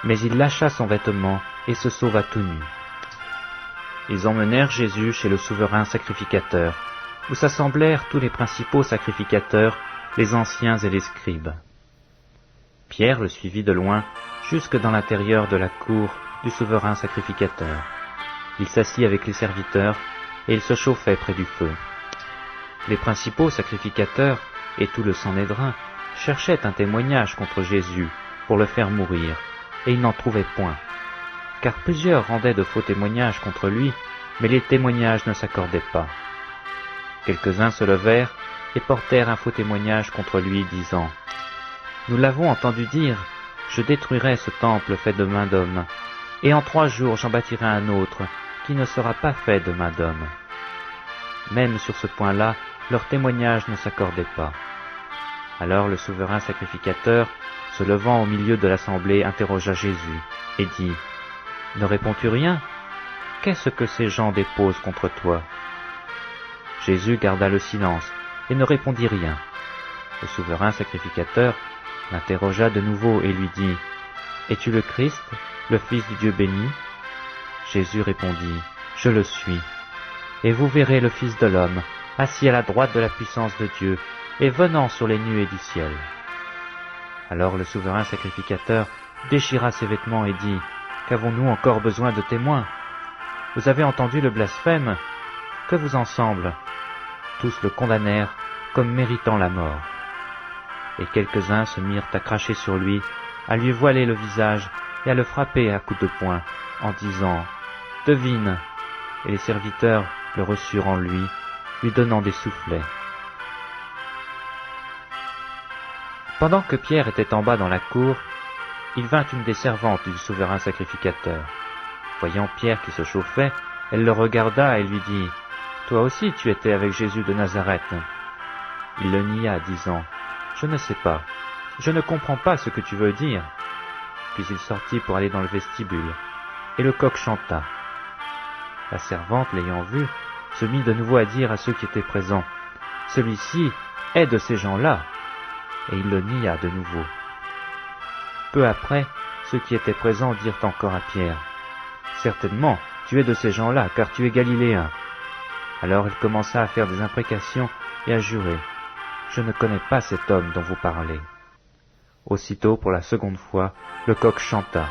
mais il lâcha son vêtement et se sauva tout nu. Ils emmenèrent Jésus chez le souverain sacrificateur, où s'assemblèrent tous les principaux sacrificateurs, les anciens et les scribes. Pierre le suivit de loin, jusque dans l'intérieur de la cour du souverain sacrificateur. Il s'assit avec les serviteurs, et il se chauffait près du feu. Les principaux sacrificateurs et tout le Sanhédrin cherchaient un témoignage contre Jésus pour le faire mourir, et ils n'en trouvaient point, car plusieurs rendaient de faux témoignages contre lui, mais les témoignages ne s'accordaient pas. Quelques-uns se levèrent et portèrent un faux témoignage contre lui, disant, « Nous l'avons entendu dire, je détruirai ce temple fait de main d'homme, et en 3 jours j'en bâtirai un autre, qui ne sera pas fait de main d'homme. » Même sur ce point-là, leur témoignage ne s'accordait pas. Alors le souverain sacrificateur, se levant au milieu de l'assemblée, interrogea Jésus, et dit, « Ne réponds-tu rien? Qu'est-ce que ces gens déposent contre toi ?» Jésus garda le silence, et ne répondit rien. Le souverain sacrificateur l'interrogea de nouveau et lui dit, « Es-tu le Christ, le Fils du Dieu béni ?» Jésus répondit, « Je le suis. Et vous verrez le Fils de l'homme, assis à la droite de la puissance de Dieu, et venant sur les nuées du ciel. » Alors le souverain sacrificateur déchira ses vêtements et dit, « Qu'avons-nous encore besoin de témoins? Vous avez entendu le blasphème? Que vous en semble ?» Tous le condamnèrent comme méritant la mort. Et quelques-uns se mirent à cracher sur lui, à lui voiler le visage et à le frapper à coups de poing, en disant, « Devine !» Et les serviteurs le reçurent en lui donnant des soufflets. Pendant que Pierre était en bas dans la cour, il vint une des servantes du souverain sacrificateur. Voyant Pierre qui se chauffait, elle le regarda et lui dit, « Toi aussi tu étais avec Jésus de Nazareth. » Il le nia, disant, « Je ne sais pas, je ne comprends pas ce que tu veux dire. » Puis il sortit pour aller dans le vestibule, et le coq chanta. La servante, l'ayant vu, se mit de nouveau à dire à ceux qui étaient présents, « Celui-ci est de ces gens-là. » Et il le nia de nouveau. Peu après, ceux qui étaient présents dirent encore à Pierre, « Certainement, tu es de ces gens-là, car tu es galiléen. » Alors il commença à faire des imprécations et à jurer. « Je ne connais pas cet homme dont vous parlez. » Aussitôt, pour la seconde fois, le coq chanta.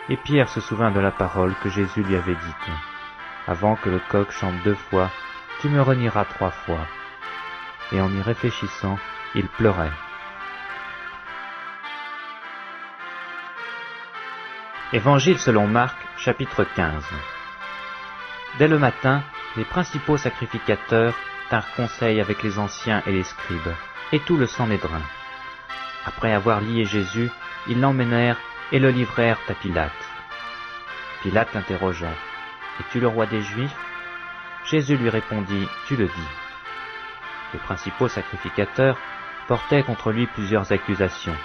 Et Pierre se souvint de la parole que Jésus lui avait dite. « Avant que le coq chante 2 fois, tu me renieras 3 fois. » Et en y réfléchissant, il pleurait. Évangile selon Marc, chapitre 15. Dès le matin, les principaux sacrificateurs tinrent conseil avec les anciens et les scribes, et tout le Sanhédrin. Après avoir lié Jésus, ils l'emmenèrent et le livrèrent à Pilate. Pilate l'interrogea. « Es-tu le roi des Juifs ?» Jésus lui répondit, « Tu le dis. » Les principaux sacrificateurs portaient contre lui plusieurs accusations.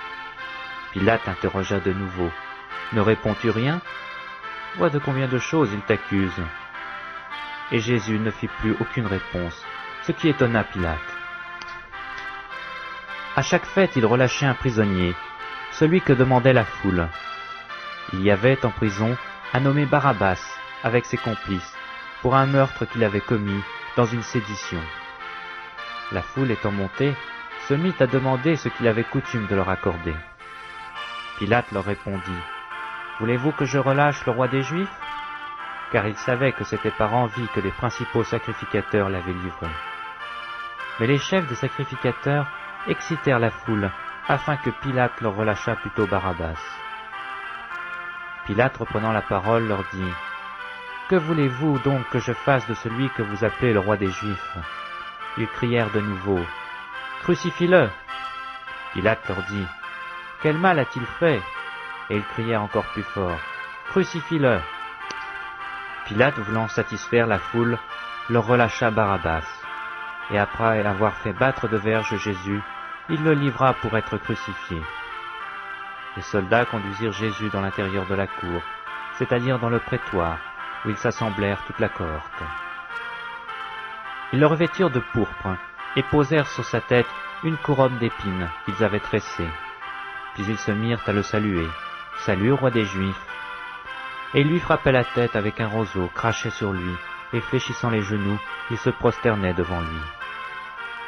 Pilate interrogea de nouveau. « Ne réponds-tu rien ? Vois de combien de choses il t'accuse. » Et Jésus ne fit plus aucune réponse, ce qui étonna Pilate. À chaque fête, il relâchait un prisonnier, celui que demandait la foule. Il y avait en prison un nommé Barabbas, avec ses complices, pour un meurtre qu'il avait commis dans une sédition. La foule étant montée, se mit à demander ce qu'il avait coutume de leur accorder. Pilate leur répondit, « Voulez-vous que je relâche le roi des Juifs ?» Car il savait que c'était par envie que les principaux sacrificateurs l'avaient livré. Mais les chefs des sacrificateurs excitèrent la foule, afin que Pilate leur relâchât plutôt Barabbas. Pilate, reprenant la parole, leur dit, « Que voulez-vous donc que je fasse de celui que vous appelez le roi des Juifs ?» Ils crièrent de nouveau, « Crucifie-le » Pilate leur dit, « Quel mal a-t-il fait ?» Et ils crièrent encore plus fort, « Crucifie-le » Pilate, voulant satisfaire la foule, leur relâcha Barabbas, et après avoir fait battre de verges Jésus, il le livra pour être crucifié. Les soldats conduisirent Jésus dans l'intérieur de la cour, c'est-à-dire dans le prétoire, où ils s'assemblèrent toute la cohorte. Ils le revêtirent de pourpre, et posèrent sur sa tête une couronne d'épines qu'ils avaient tressée. Puis ils se mirent à le saluer. « Salut, roi des Juifs !» Et ils lui frappaient la tête avec un roseau, crachaient sur lui, et fléchissant les genoux, ils se prosternaient devant lui.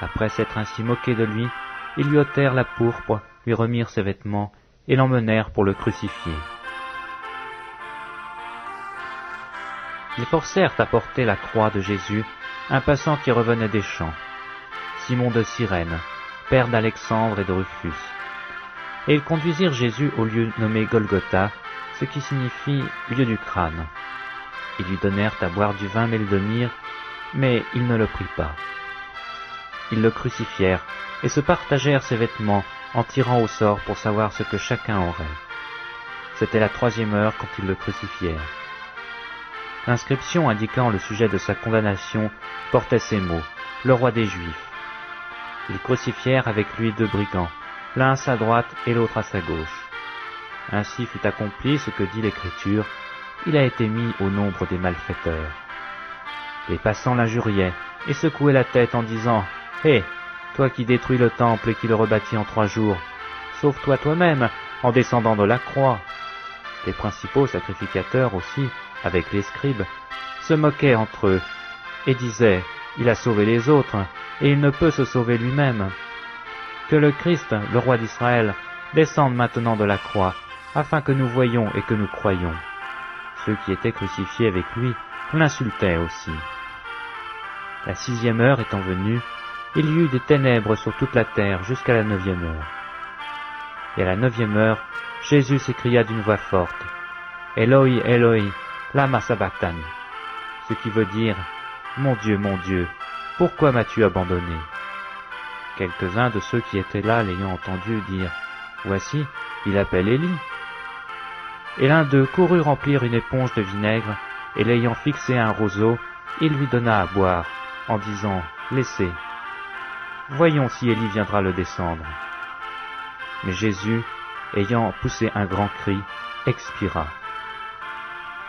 Après s'être ainsi moqués de lui, ils lui ôtèrent la pourpre, lui remirent ses vêtements, et l'emmenèrent pour le crucifier. Ils forcèrent à porter la croix de Jésus un passant qui revenait des champs, Simon de Cyrène, père d'Alexandre et de Rufus. Et ils conduisirent Jésus au lieu nommé Golgotha, ce qui signifie lieu du crâne. Ils lui donnèrent à boire du vin mêlé de myrrhe, mais il ne le prit pas. Ils le crucifièrent et se partagèrent ses vêtements en tirant au sort pour savoir ce que chacun aurait. C'était la 3e heure quand ils le crucifièrent. L'inscription indiquant le sujet de sa condamnation portait ces mots, « Le roi des Juifs ». Ils crucifièrent avec lui 2 brigands, l'un à sa droite et l'autre à sa gauche. Ainsi fut accompli ce que dit l'Écriture, il a été mis au nombre des malfaiteurs. Les passants l'injuriaient et secouaient la tête en disant, « Hé, toi qui détruis le temple et qui le rebâtis en 3 jours, sauve-toi toi-même en descendant de la croix. » Les principaux sacrificateurs aussi, avec les scribes, se moquaient entre eux et disaient, « Il a sauvé les autres, et il ne peut se sauver lui-même. Que le Christ, le roi d'Israël, descende maintenant de la croix, afin que nous voyions et que nous croyions. » Ceux qui étaient crucifiés avec lui l'insultaient aussi. La 6e heure étant venue, il y eut des ténèbres sur toute la terre jusqu'à la 9e heure. Et à la 9e heure, Jésus s'écria d'une voix forte, « Eloi, Eloi, lama sabachthani » ce qui veut dire, « Mon Dieu, pourquoi m'as-tu abandonné ?» Quelques-uns de ceux qui étaient là l'ayant entendu dire, « Voici, il appelle Élie. » Et l'un d'eux courut remplir une éponge de vinaigre, et l'ayant fixé à un roseau, il lui donna à boire, en disant, « Laissez. Voyons si Élie viendra le descendre. » Mais Jésus, ayant poussé un grand cri, expira.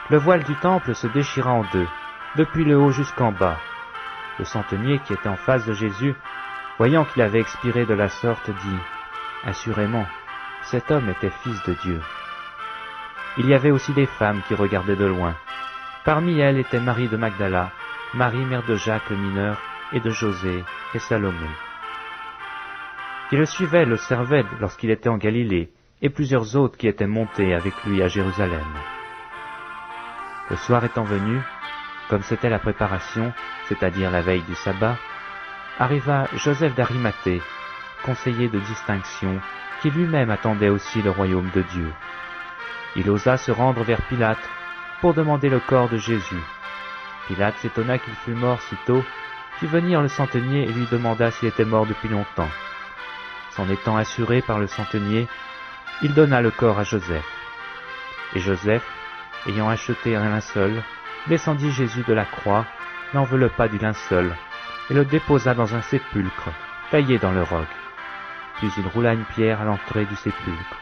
Le voile du temple se déchira en 2, depuis le haut jusqu'en bas. Le centenier qui était en face de Jésus, voyant qu'il avait expiré de la sorte, dit, « Assurément, cet homme était fils de Dieu. » Il y avait aussi des femmes qui regardaient de loin. Parmi elles était Marie de Magdala, Marie, mère de Jacques le mineur, et de José et Salomé. Qui le suivaient le servaient lorsqu'il était en Galilée, et plusieurs autres qui étaient montés avec lui à Jérusalem. Le soir étant venu, comme c'était la préparation, c'est-à-dire la veille du sabbat, arriva Joseph d'Arimathée, conseiller de distinction, qui lui-même attendait aussi le royaume de Dieu. Il osa se rendre vers Pilate pour demander le corps de Jésus. Pilate s'étonna qu'il fût mort si tôt, fit venir le centenier et lui demanda s'il était mort depuis longtemps. S'en étant assuré par le centenier, il donna le corps à Joseph. Et Joseph, ayant acheté un linceul, descendit Jésus de la croix, l'enveloppa du linceul, et le déposa dans un sépulcre, taillé dans le roc. Puis il roula une pierre à l'entrée du sépulcre.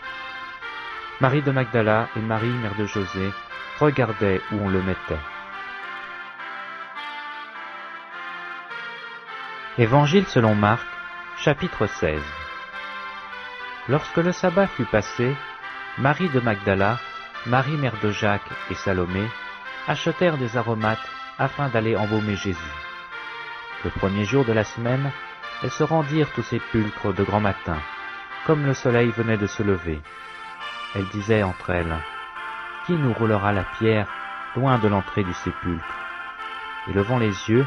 Marie de Magdala et Marie, mère de José, regardaient où on le mettait. Évangile selon Marc, chapitre 16. Lorsque le sabbat fut passé, Marie de Magdala, Marie mère de Jacques et Salomé achetèrent des aromates afin d'aller embaumer Jésus. Le premier jour de la semaine, elles se rendirent au sépulcre de grand matin, comme le soleil venait de se lever. Elles disaient entre elles, « Qui nous roulera la pierre loin de l'entrée du sépulcre ?» Et levant les yeux,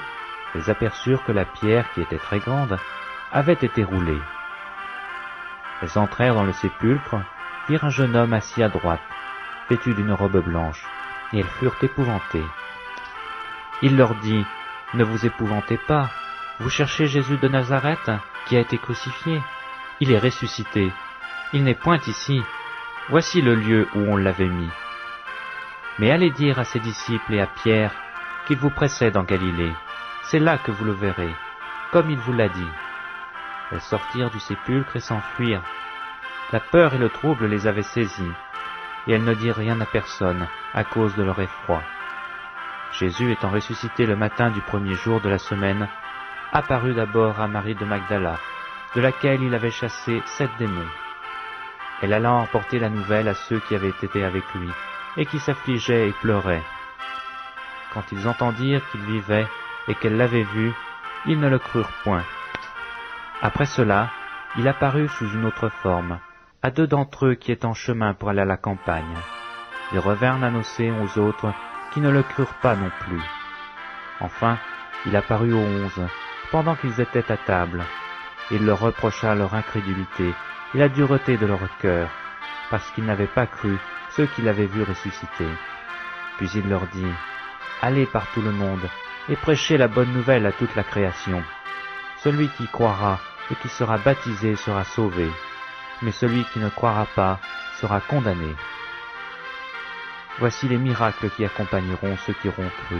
elles aperçurent que la pierre, qui était très grande, avait été roulée. Elles entrèrent dans le sépulcre, virent un jeune homme assis à droite, vêtu d'une robe blanche, et elles furent épouvantées. Il leur dit, « Ne vous épouvantez pas, vous cherchez Jésus de Nazareth, qui a été crucifié. Il est ressuscité, il n'est point ici. Voici le lieu où on l'avait mis. Mais allez dire à ses disciples et à Pierre qu'il vous précède en Galilée. C'est là que vous le verrez, comme il vous l'a dit. » Elles sortirent du sépulcre et s'enfuirent. La peur et le trouble les avaient saisies, et elles ne dirent rien à personne à cause de leur effroi. Jésus, étant ressuscité le matin du premier jour de la semaine, apparut d'abord à Marie de Magdala, de laquelle il avait chassé 7 démons. Elle alla emporter la nouvelle à ceux qui avaient été avec lui, et qui s'affligeaient et pleuraient. Quand ils entendirent qu'il vivait et qu'elle l'avait vu, ils ne le crurent point. Après cela, il apparut sous une autre forme, à 2 d'entre eux qui étaient en chemin pour aller à la campagne. Ils revinrent annoncer aux autres qui ne le crurent pas non plus. Enfin, il apparut aux 11, pendant qu'ils étaient à table. Il leur reprocha leur incrédulité et la dureté de leur cœur, parce qu'ils n'avaient pas cru ceux qui l'avaient vu ressusciter. Puis il leur dit, « Allez par tout le monde, et prêchez la bonne nouvelle à toute la création. Celui qui croira et qui sera baptisé sera sauvé, mais celui qui ne croira pas sera condamné. Voici les miracles qui accompagneront ceux qui auront cru.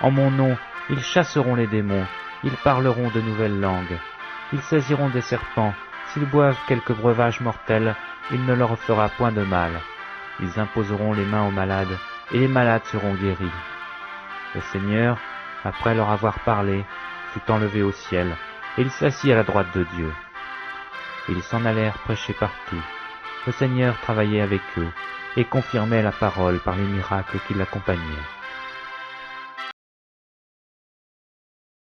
En mon nom, ils chasseront les démons, ils parleront de nouvelles langues, ils saisiront des serpents, s'ils boivent quelque breuvage mortel, il ne leur fera point de mal. Ils imposeront les mains aux malades, et les malades seront guéris. » Le Seigneur, après leur avoir parlé, fut enlevé au ciel, et il s'assit à la droite de Dieu. Et ils s'en allèrent prêcher partout. Le Seigneur travaillait avec eux, et confirmait la parole par les miracles qui l'accompagnaient.